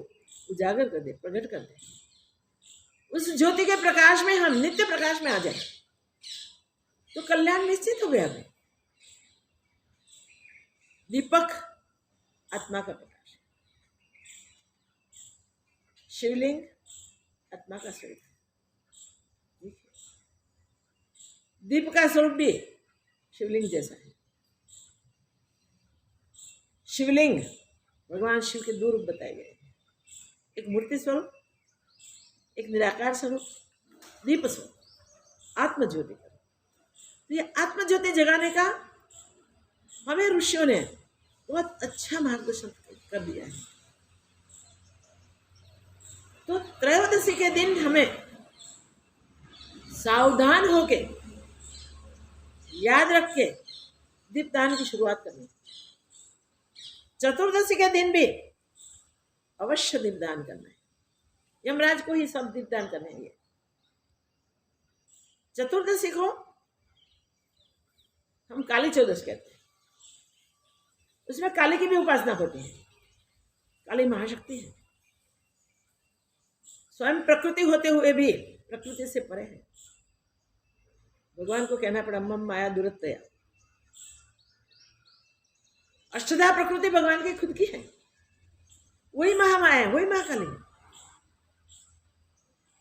उजागर कर दे, प्रकट कर दे। उस ज्योति के प्रकाश में हम नित्य प्रकाश में आ जाए तो कल्याण निश्चित हो गया। दीपक आत्मा का प्रकाश, शिवलिंग आत्मा का स्वरूप है। दीप का स्वरूप भी शिवलिंग जैसा है। शिवलिंग भगवान शिव के 2 रूप बताए गए हैं, एक मूर्ति स्वरूप, एक निराकार स्वरूप, दीप स्वरूप, आत्मज्योति का। तो ये आत्मज्योति जगाने का हमें ऋषियों ने बहुत अच्छा मार्गदर्शन कर दिया है। तो त्रयोदशी के दिन हमें सावधान होके, याद रख के दीपदान की शुरुआत करनी। चतुर्दशी के दिन भी अवश्य दीपदान करना है। यमराज को ही सब दीपदान करने हैं। चतुर्दशी को हम काली चौदश कहते हैं। उसमें काली की भी उपासना होती है। काली महाशक्ति है, स्वयं प्रकृति होते हुए भी प्रकृति से परे है। भगवान को कहना पड़ा मम माया दुरत्तया। अष्टधा प्रकृति भगवान की खुद की है, वही महामाया है, वही महाकाली है,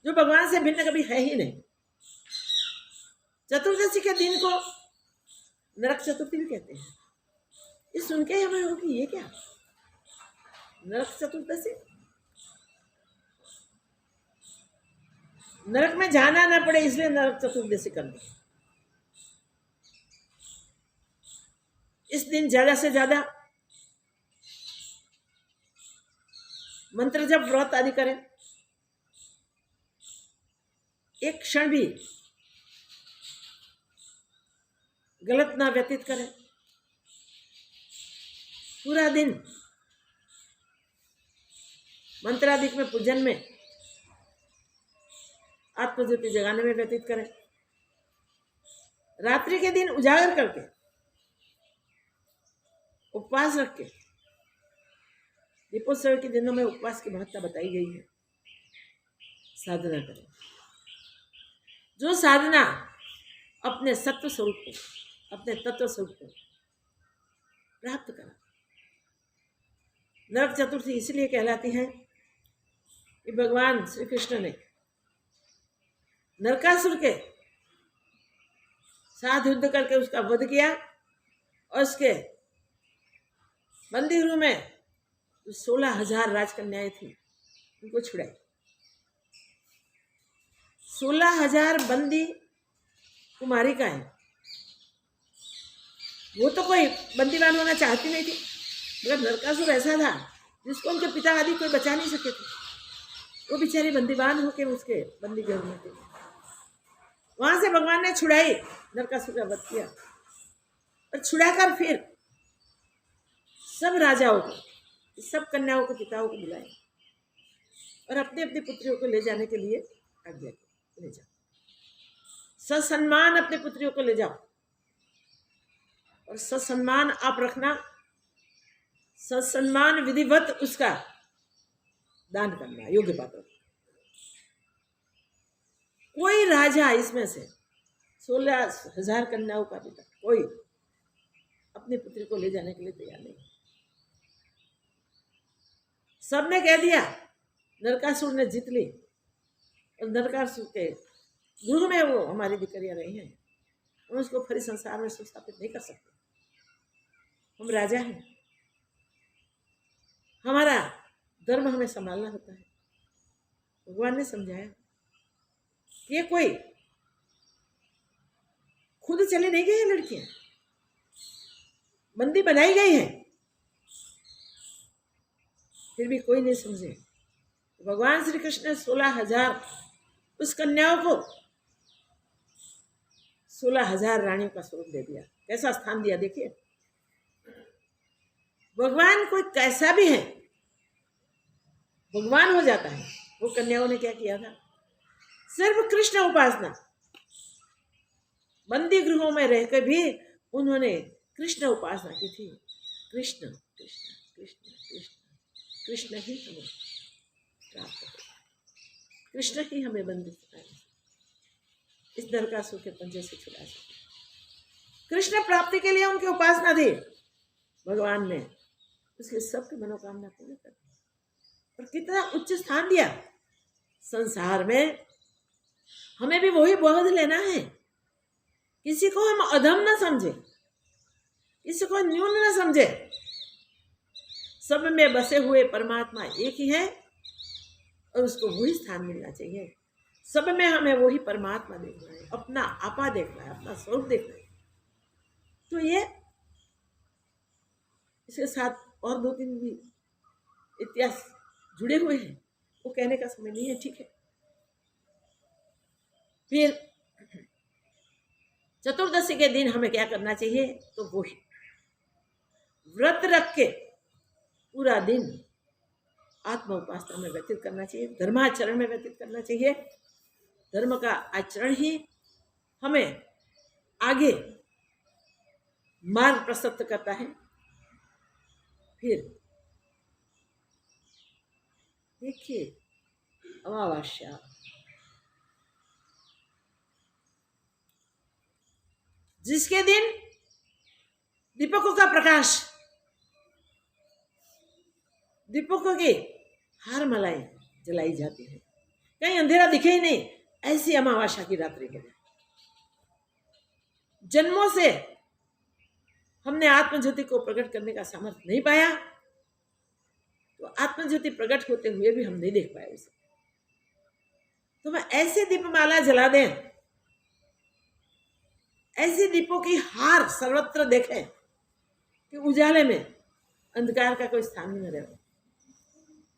जो भगवान से भिन्न कभी है ही नहीं। चतुर्दशी के दिन को नरक चतुर्थी भी कहते हैं। ये सुन के हमें होगी ये क्या, नरक चतुर्दशी? नरक में जाना ना पड़े इसलिए नरक चतुर्दशी कर दी। इस दिन ज्यादा से ज्यादा मंत्र जप, व्रत आदि करें। एक क्षण भी गलत ना व्यतीत करें। पूरा दिन मंत्राधिक में, पूजन में, आत्मज्योति जगाने में व्यतीत करें। रात्रि के दिन उजागर करके, उपवास रख के, दीपोत्सव के दिनों में उपवास की महत्ता बताई गई है। साधना करें, जो साधना अपने सत्व स्वरूप को, अपने तत्व स्वरूप को प्राप्त करा, नरक चतुर्थी इसलिए कहलाती है कि भगवान श्री कृष्ण ने नरकासुर के साथ युद्ध करके उसका वध किया और उसके बंदी गृह में 16,000 राजकन्याएं थी, उनको छुड़ाई। 16,000 बंदी कुमारिकाएं, वो तो कोई बंदीवान होना चाहती नहीं थी, मगर नरकासुर ऐसा था जिसको उनके पिता आदि कोई बचा नहीं सके थे। वो बेचारी बंदीवान होके उसके बंदी घर में थे। वहां से भगवान ने छुड़ाई, नरकासुर का वध किया और छुड़ाकर फिर सब राजाओं को, सब कन्याओं को, पिताओं को बुलाए और अपने अपने पुत्रियों को ले जाने के लिए आज्ञा की, ले जाओ, ससम्मान अपने पुत्रियों को ले जाओ और ससम्मान आप रखना, ससम्मान विधिवत उसका दान करना योग्य पात्रों को। कोई राजा इसमें से 16,000 कन्याओं का पिता कोई अपनी पुत्री को ले जाने के लिए तैयार नहीं। सबने कह दिया, नरकासुर ने जीत ली और नरकासुर के गृह में वो हमारी दिकरियां रही हैं, हम उसको फिर संसार में सुस्थापित नहीं कर सकते। हम राजा हैं, हमारा धर्म हमें संभालना होता है। भगवान ने समझाया कि ये कोई खुद चली नहीं गई है, लड़कियां बंदी बनाई गई है, फिर भी कोई नहीं समझे। भगवान श्री कृष्ण ने 16,000 उस कन्याओं को 16,000 रानियों का स्वरूप दे दिया। कैसा स्थान दिया देखिए। भगवान कोई कैसा भी है, भगवान हो जाता है। वो कन्याओं ने क्या किया था, सिर्फ कृष्ण उपासना, बंदी गृहों में रहकर भी उन्होंने कृष्ण उपासना की थी। कृष्ण कृष्ण कृष्ण कृष्ण, कृष्ण ही हमें प्राप्त हो, कृष्ण ही हमें बंदित इस नरकासुर के पंजे से छुड़ा सके। कृष्ण प्राप्ति के लिए उनकी उपासना थी, भगवान ने उसके सबकी मनोकामना पूरी कर दी और कितना उच्च स्थान दिया संसार में। हमें भी वही बोध लेना है, किसी को हम अधम न समझे, किसी को न्यून न समझे। सब में बसे हुए परमात्मा एक ही है और उसको वही स्थान मिलना चाहिए। सब में हमें वही परमात्मा देखना है, अपना आपा देखना है, अपना स्वरूप देखना है। तो ये इसके साथ और 2-3 भी इतिहास जुड़े हुए हैं, वो कहने का समय नहीं है, ठीक है। फिर चतुर्दशी के दिन हमें क्या करना चाहिए, तो वो ही व्रत रख के पूरा दिन आत्म उपासना में व्यतीत करना चाहिए, धर्माचरण में व्यतीत करना चाहिए। धर्म का आचरण ही हमें आगे मार्ग प्रशस्त करता है। फिर देखिए अमावस्या, जिसके दिन दीपकों का प्रकाश, दीपकों की हार मालाएं जलाई जाती है, कहीं अंधेरा दिखे ही नहीं, ऐसी अमावस्या की रात्रि के दिन जन्मों से हमने आत्मज्योति को प्रकट करने का सामर्थ्य नहीं पाया, तो आत्मज्योति प्रकट होते हुए भी हम नहीं देख पाए उसे। तो मैं ऐसे दीपमाला जला दें, ऐसे दीपों की हार सर्वत्र देखें कि उजाले में अंधकार का कोई स्थान नहीं रहे।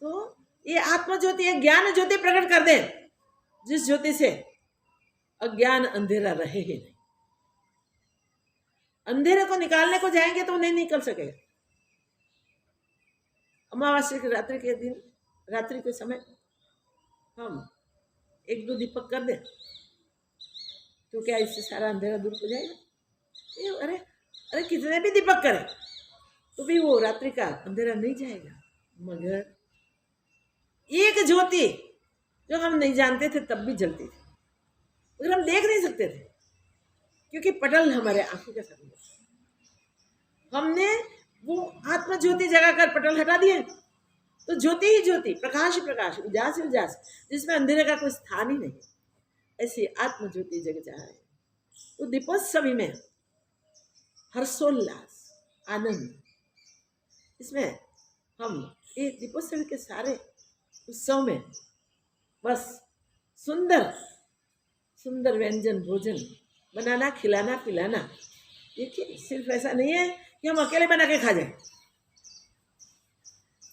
तो ये आत्मज्योति, एक ज्ञान ज्योति प्रकट कर दे, जिस ज्योति से अज्ञान अंधेरा रहे ही नहीं। अंधेरे को निकालने को जाएंगे तो नहीं निकल सकेगा। अमावस्या की रात्रि के दिन, रात्रि के समय हम 1-2 दीपक कर दें तो क्या इससे सारा अंधेरा दूर हो जाएगा? अरे अरे कितने भी दीपक करें तो भी वो रात्रि का अंधेरा नहीं जाएगा। मगर एक ज्योति जो हम नहीं जानते थे तब भी जलती थी, मगर हम देख नहीं सकते थे क्योंकि पटल हमारे आंखों के सामने। हमने वो आत्म ज्योति जगाकर पटल हटा दिए तो ज्योति ही ज्योति, प्रकाश ही प्रकाश, उजास ही उजास, जिसमें अंधेरे का कोई स्थान ही नहीं। ऐसी आत्म ज्योति जग जाए। तो दीपोत्सवी में हर्षोल्लास, आनंद, इसमें हम ये दीपोत्सवी के सारे उत्सव में बस सुंदर सुंदर व्यंजन भोजन बनाना, खिलाना पिलाना। देखिए सिर्फ ऐसा नहीं है कि हम अकेले बना के खा जाए,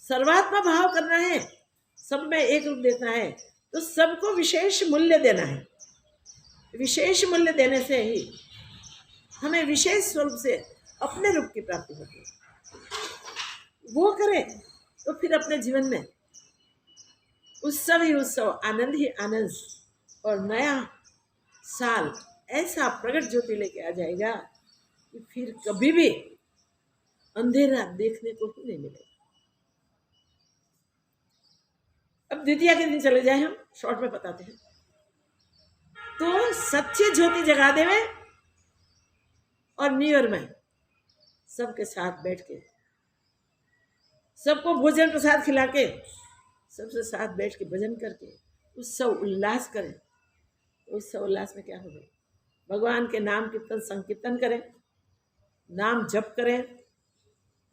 सर्वात्मा भाव करना है, सब में एक रूप देखना है, तो सबको विशेष मूल्य देना है। विशेष मूल्य देने से ही हमें विशेष स्वरूप से अपने रूप की प्राप्ति होती है। वो करें तो फिर अपने जीवन में उत्सव ही उत्सव, आनंद ही आनंद, और नया साल ऐसा प्रकट ज्योति लेके आ जाएगा कि फिर कभी भी अंधेरा देखने को ही नहीं मिलेगा। अब द्वितीया के दिन चले जाए, हम शॉर्ट में बताते हैं। तो सच्ची ज्योति जगा देवे और न्यू ईयर में सबके साथ बैठ के, सबको भोजन प्रसाद खिला के, सबसे साथ बैठ के भजन करके उत्सव उल्लास करें। उत्सव उल्लास में क्या होगा? भगवान के नाम कीर्तन संकीर्तन करें, नाम जप करें,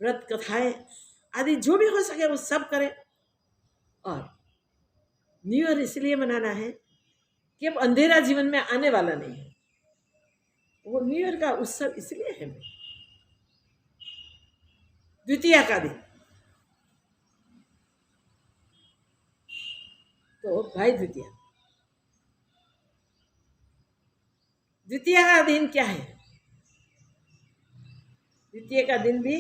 व्रत कथाएं आदि जो भी हो सके वो सब करें। और न्यू ईयर इसलिए मनाना है कि अब अंधेरा जीवन में आने वाला नहीं है। वो न्यू ईयर का उत्सव इसलिए है। द्वितीया का दिन, तो भाई द्वितीया, द्वितीया का दिन क्या है? द्वितीय का दिन भी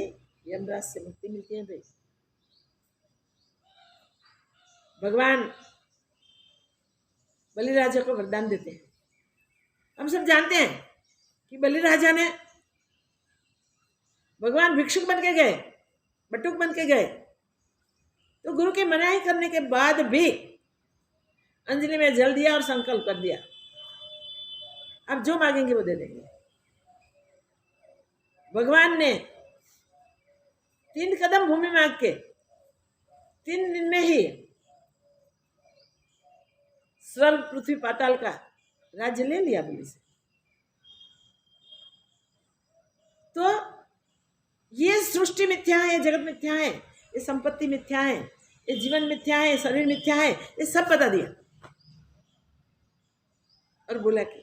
यमराज से मुक्ति मिलती है भाई। भगवान बलिराजा को वरदान देते हैं। हम सब जानते हैं कि बलिराजा ने, भगवान भिक्षुक बन के गए, बटुक बन के गए, तो गुरु के मनाही करने के बाद भी अंजलि में जल दिया और संकल्प कर दिया, अब जो मांगेंगे वो दे देंगे। भगवान ने 3 कदम भूमि मांग के 3 दिन में ही स्वर्ग पृथ्वी पाताल का राज्य ले लिया बलि से। तो ये सृष्टि मिथ्या है, जगत मिथ्या है, ये संपत्ति मिथ्या है, ये जीवन मिथ्या है, शरीर मिथ्या है, ये सब बता दिया। और बोला कि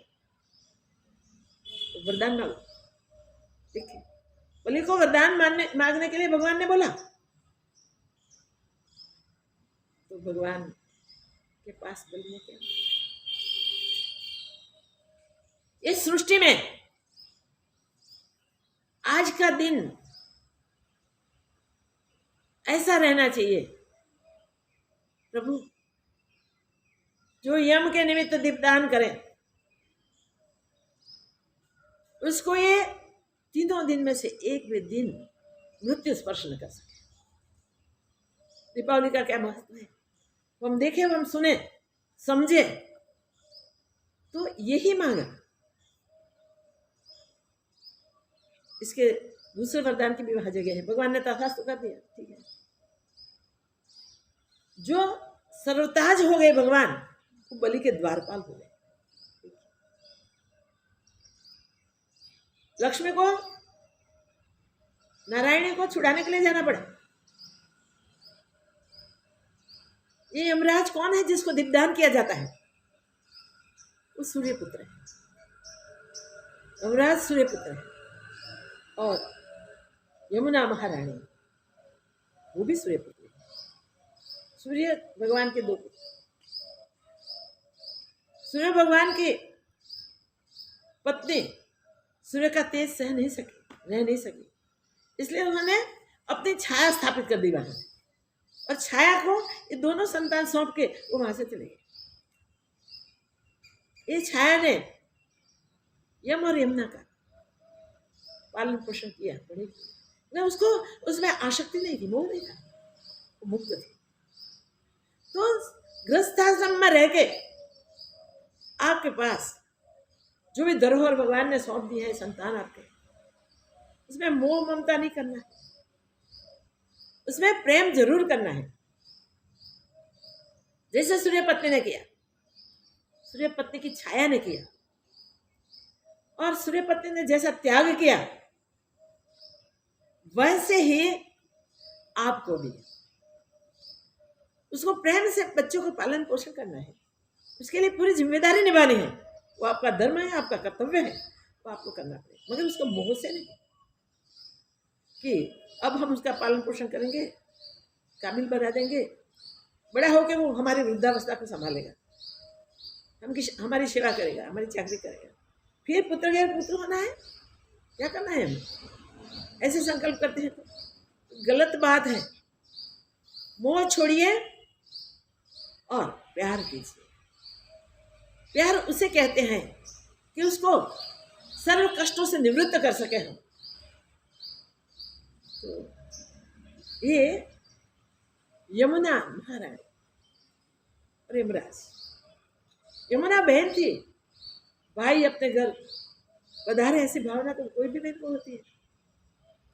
तो वरदान मांगो। देखिए बलि को वरदान मांगने के लिए भगवान ने बोला, तो भगवान के पास बलि ने क्या, इस सृष्टि में आज का दिन ऐसा रहना चाहिए, प्रभु जो यम के निमित्त दीपदान करे उसको ये तीनों दिन में से एक भी दिन मृत्यु स्पर्श न कर सके। दीपावली का क्या महत्व है, हम देखें, हम सुने, समझे, तो यही मांगा। इसके दूसरे वरदान की भी वहां जगह है, भगवान ने तथास्तु कर दिया, ठीक है। जो सर्वताज हो गए भगवान, वो बलि के द्वारपाल हो गए। लक्ष्मी को, नारायणी को छुड़ाने के लिए जाना पड़ा। ये यमराज कौन है जिसको दीपदान किया जाता है? वो सूर्यपुत्र है, यमराज सूर्यपुत्र है। और यमुना महारानी वो भी सूर्यपुत्र है। सूर्य भगवान के 2 पुत्र। सूर्य भगवान की पत्नी सूर्य का तेज रह नहीं सकी, इसलिए उन्होंने अपनी छाया स्थापित कर दी वहां, और छाया को ये दोनों संतान सौंप के वो वहां से चले गए। ये छाया ने यम और यमुना का पालन पोषण किया, बड़े उसको उसमें आसक्ति नहीं थी, मोह नहीं था, वो मुक्त थी। तो गृहस्थाश्रम में रह के आपके पास जो भी धरोहर भगवान ने सौंप दी है, संतान आपके, उसमें मोह ममता नहीं करना है। उसमें प्रेम जरूर करना है, जैसे सूर्य पत्नी ने किया, सूर्य पत्नी की छाया ने किया, और सूर्य पत्नी ने जैसा त्याग किया वैसे ही आपको भी उसको प्रेम से बच्चों को पालन पोषण करना है, उसके लिए पूरी जिम्मेदारी निभानी है। वो आपका धर्म है, आपका कर्तव्य है, वो आपको करना पड़ेगा, मगर उसको मोह से नहीं कि अब हम उसका पालन पोषण करेंगे, काबिल बना देंगे, बड़ा होकर वो हमारी वृद्धावस्था को संभालेगा, हमारी सेवा करेगा, हमारी चाकरी करेगा, फिर पुत्र गैर पुत्र होना है, क्या करना है हमें? ऐसे संकल्प करते हैं तो गलत बात है। मोह छोड़िए और प्यार कीजिए। प्यार उसे कहते हैं कि उसको सर्व कष्टों से निवृत्त कर सके हम। तो ये यमुना महारानी और यमराज, यमुना बहन थी, भाई अपने घर पधारे, ऐसी भावना तो कोई भी बहन को होती है।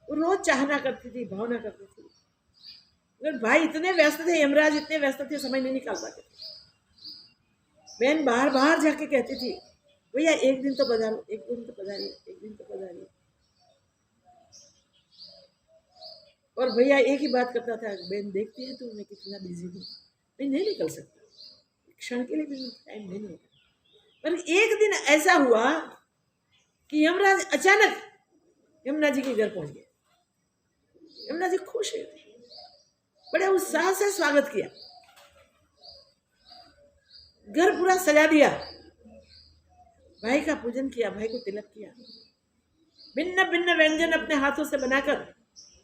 वो रोज चाहना करती थी, भावना करती थी, मगर भाई इतने व्यस्त थे, यमराज इतने व्यस्त थे, समय नहीं निकाल पाते थे। बहन बाहर बाहर जाके कहती थी, भैया एक दिन तो पधारो, एक दिन तो पधारिए, एक दिन तो पधारिए। और भैया एक ही बात करता था, बहन देखती है तो मैं कितना बिजी हूँ, मैं नहीं निकल सकता, क्षण के लिए भी टाइम नहीं होता। पर एक दिन ऐसा हुआ कि यमराज अचानक यमुना जी के घर पहुंच गए। यमुना जी खुश है, बड़े उत्साह से स्वागत किया, घर पूरा सजा दिया, भाई का पूजन किया, भाई को तिलक किया, भिन्न भिन्न व्यंजन अपने हाथों से बनाकर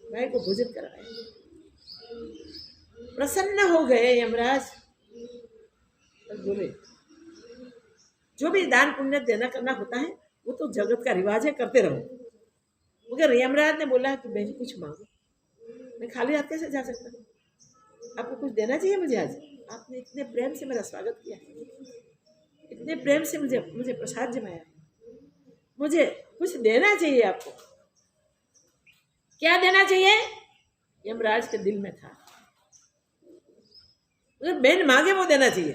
भाई को भोजन कराया। प्रसन्न हो गए यमराज और बोले, जो भी दान पुण्य देना करना होता है वो तो जगत का रिवाज है, करते रहो। मगर यमराज ने बोला कि बहन कुछ मांगो, मैं खाली हाथ कैसे जा सकता हूँ, आपको कुछ देना चाहिए मुझे। आज आपने इतने प्रेम से मेरा स्वागत किया, इतने प्रेम से मुझे प्रसाद जमाया, मुझे कुछ देना चाहिए आपको। क्या देना चाहिए? यमराज के दिल में था, बहन मांगे वो देना चाहिए।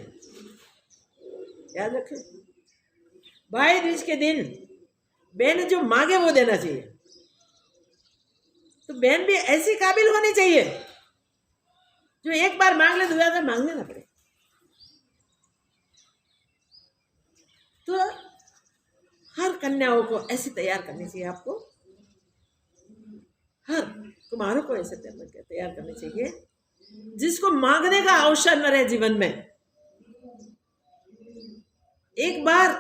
याद रखें, भाई दूज के दिन बहन जो मांगे वो देना चाहिए। तो बहन भी ऐसी काबिल होनी चाहिए जो एक बार मांग ले, दूसरा बार मांगने ना पड़े। तो हर कन्याओं को ऐसी तैयार करनी चाहिए, आपको हर कुमारों को ऐसे तैयार करनी चाहिए जिसको मांगने का अवसर न रहे जीवन में। एक बार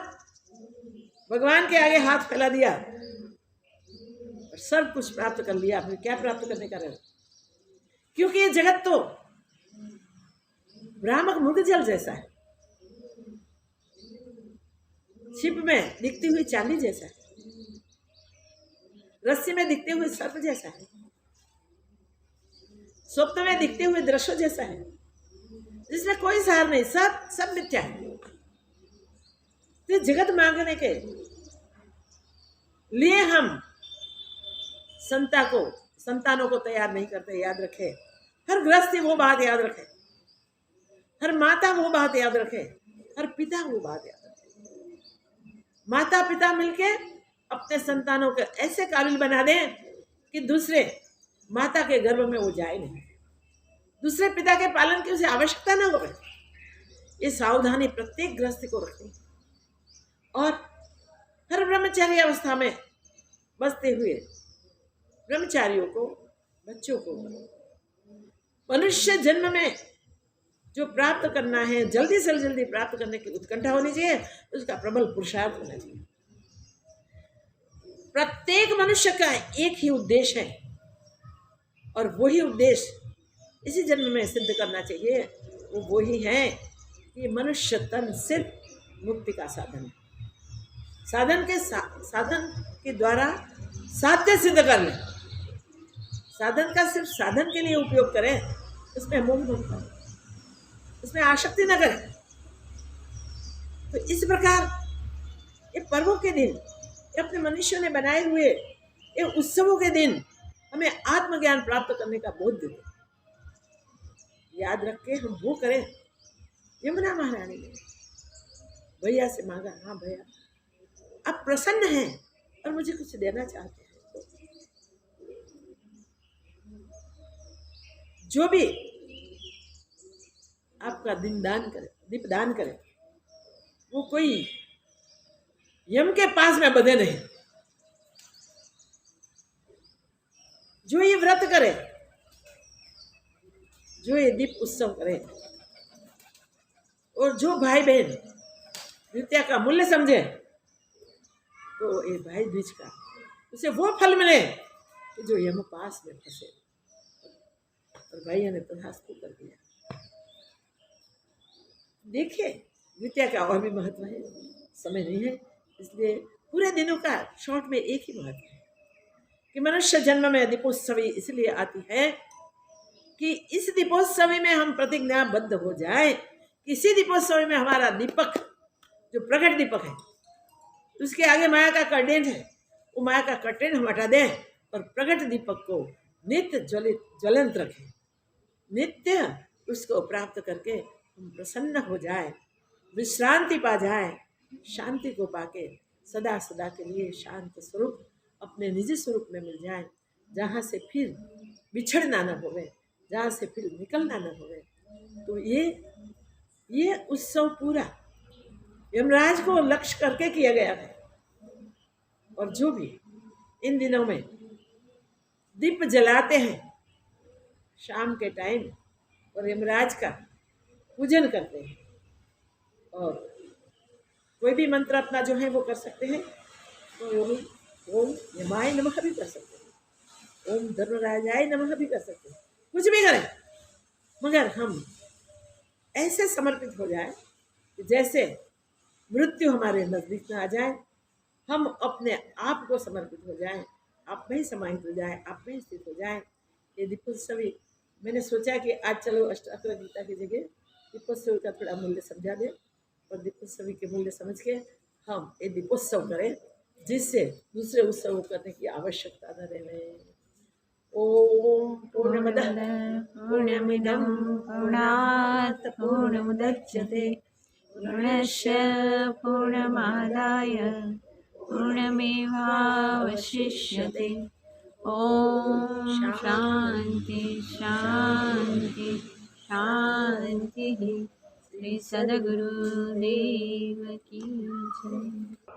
भगवान के आगे हाथ फैला दिया और सब कुछ प्राप्त कर लिया, फिर क्या प्राप्त करने का रहे? क्योंकि ये जगत तो भ्रामक मृग जल जैसा है, छिप में दिखती हुई चांदी जैसा है, रस्सी में दिखते हुए सर्प जैसा है, स्वप्न में दिखते हुए दृश्य जैसा है, जिसमें कोई सार नहीं, सब मिथ्या है। तो जगत मांगने के लिए हम संतानों को तैयार नहीं करते। याद रखे, हर गृहस्थी वो बात याद रखे, हर माता वो बात याद रखे, हर पिता वो बात याद रखे। माता पिता मिलके अपने संतानों को ऐसे काबिल बना दें कि दूसरे माता के गर्भ में वो जाए नहीं, दूसरे पिता के पालन की उसे आवश्यकता न हो। ये सावधानी प्रत्येक गृहस्थी को रखनी और हर ब्रह्मचारी अवस्था में बसते हुए ब्रह्मचारियों को, बच्चों को मनुष्य जन्म में जो प्राप्त करना है, जल्दी से जल्दी प्राप्त करने की उत्कंठा होनी चाहिए, उसका प्रबल पुरुषार्थ होना चाहिए। प्रत्येक मनुष्य का एक ही उद्देश्य है और वही उद्देश्य इसी जन्म में सिद्ध करना चाहिए। वो वही है कि मनुष्य तन सिर्फ मुक्ति का साधन है। साधन के द्वारा साध्य सिद्ध कर ले। साधन का सिर्फ साधन के लिए उपयोग करें, उसमें मोह मत करें, उसमें आसक्ति न करें। तो इस प्रकार ये पर्वों के दिन, ये अपने मनुष्यों ने बनाए हुए ये उत्सवों के दिन हमें आत्मज्ञान प्राप्त करने का बोध देते हैं। याद रख के हम वो करें। यमुना महारानी ने भैया से मांगा, हाँ भैया आप प्रसन्न हैं और मुझे कुछ देना चाहते हैं तो जो भी आपका दीप दान करे वो कोई यम के पास में बंधे नहीं। जो ये व्रत करे, जो ये दीप उत्सव करे और जो भाई बहन नृत्य का मूल्य समझे तो ये भाई द्विज का उसे वो फल मिले कि जो यम पास में फंसे। और भैया ने तथास्तु कर दिया। देखिए नृत्य का और भी महत्व है, समय नहीं है इसलिए पूरे दिनों का शॉर्ट में एक ही महत्व है कि मनुष्य जन्म में दीपोत्सवी इसलिए आती है कि इस दीपोत्सवी में हम प्रतिज्ञाबद्ध हो जाए। किसी दीपोत्सवी में हमारा दीपक जो प्रकट दीपक है उसके आगे माया का कर्टेन है, वो माया का कर्टेन हम हटा दें और प्रकट दीपक को नित्य ज्वलंत रखें। नित्य उसको प्राप्त करके हम प्रसन्न हो जाए, विश्रांति पा जाए, शांति को पाके सदा सदा के लिए शांत स्वरूप अपने निजी स्वरूप में मिल जाए, जहाँ से फिर बिछड़ना न होवे, जहाँ से फिर निकलना न होवे। तो ये उत्सव पूरा यमराज को लक्ष्य करके किया गया है। और जो भी इन दिनों में दीप जलाते हैं शाम के टाइम और यमराज का पूजन करते हैं और कोई भी मंत्र अपना जो है वो कर सकते हैं, तो ओम यमाय नमः भी कर सकते हैं, ओम धर्मराजाय नमः भी कर सकते हैं, कुछ भी करें मगर हम ऐसे समर्पित हो जाए कि जैसे मृत्यु हमारे नजदीक में आ जाए, हम अपने आप को समर्पित हो जाए, आप में ही समाहित हो जाए, आप में ही स्थित हो जाए। ये दीपोत्सवी मैंने सोचा कि आज चलो अष्टावक्र गीता की जगह दीपोत्सवी का थोड़ा मूल्य समझा दें और दीपोत्सवी के मूल्य समझ के हम ये दीपोत्सव करें जिससे दूसरे उत्सव करने की आवश्यकता न रहे। ओम पूर्णमदः पूर्णमिदं पूर्णात् पूर्णमुदच्यते पूर्णस्य पूर्णमादाय पूर्णमेवावशिष्यते। ओम शांति शांति शांति। श्री सद्गुरुदेव की जय।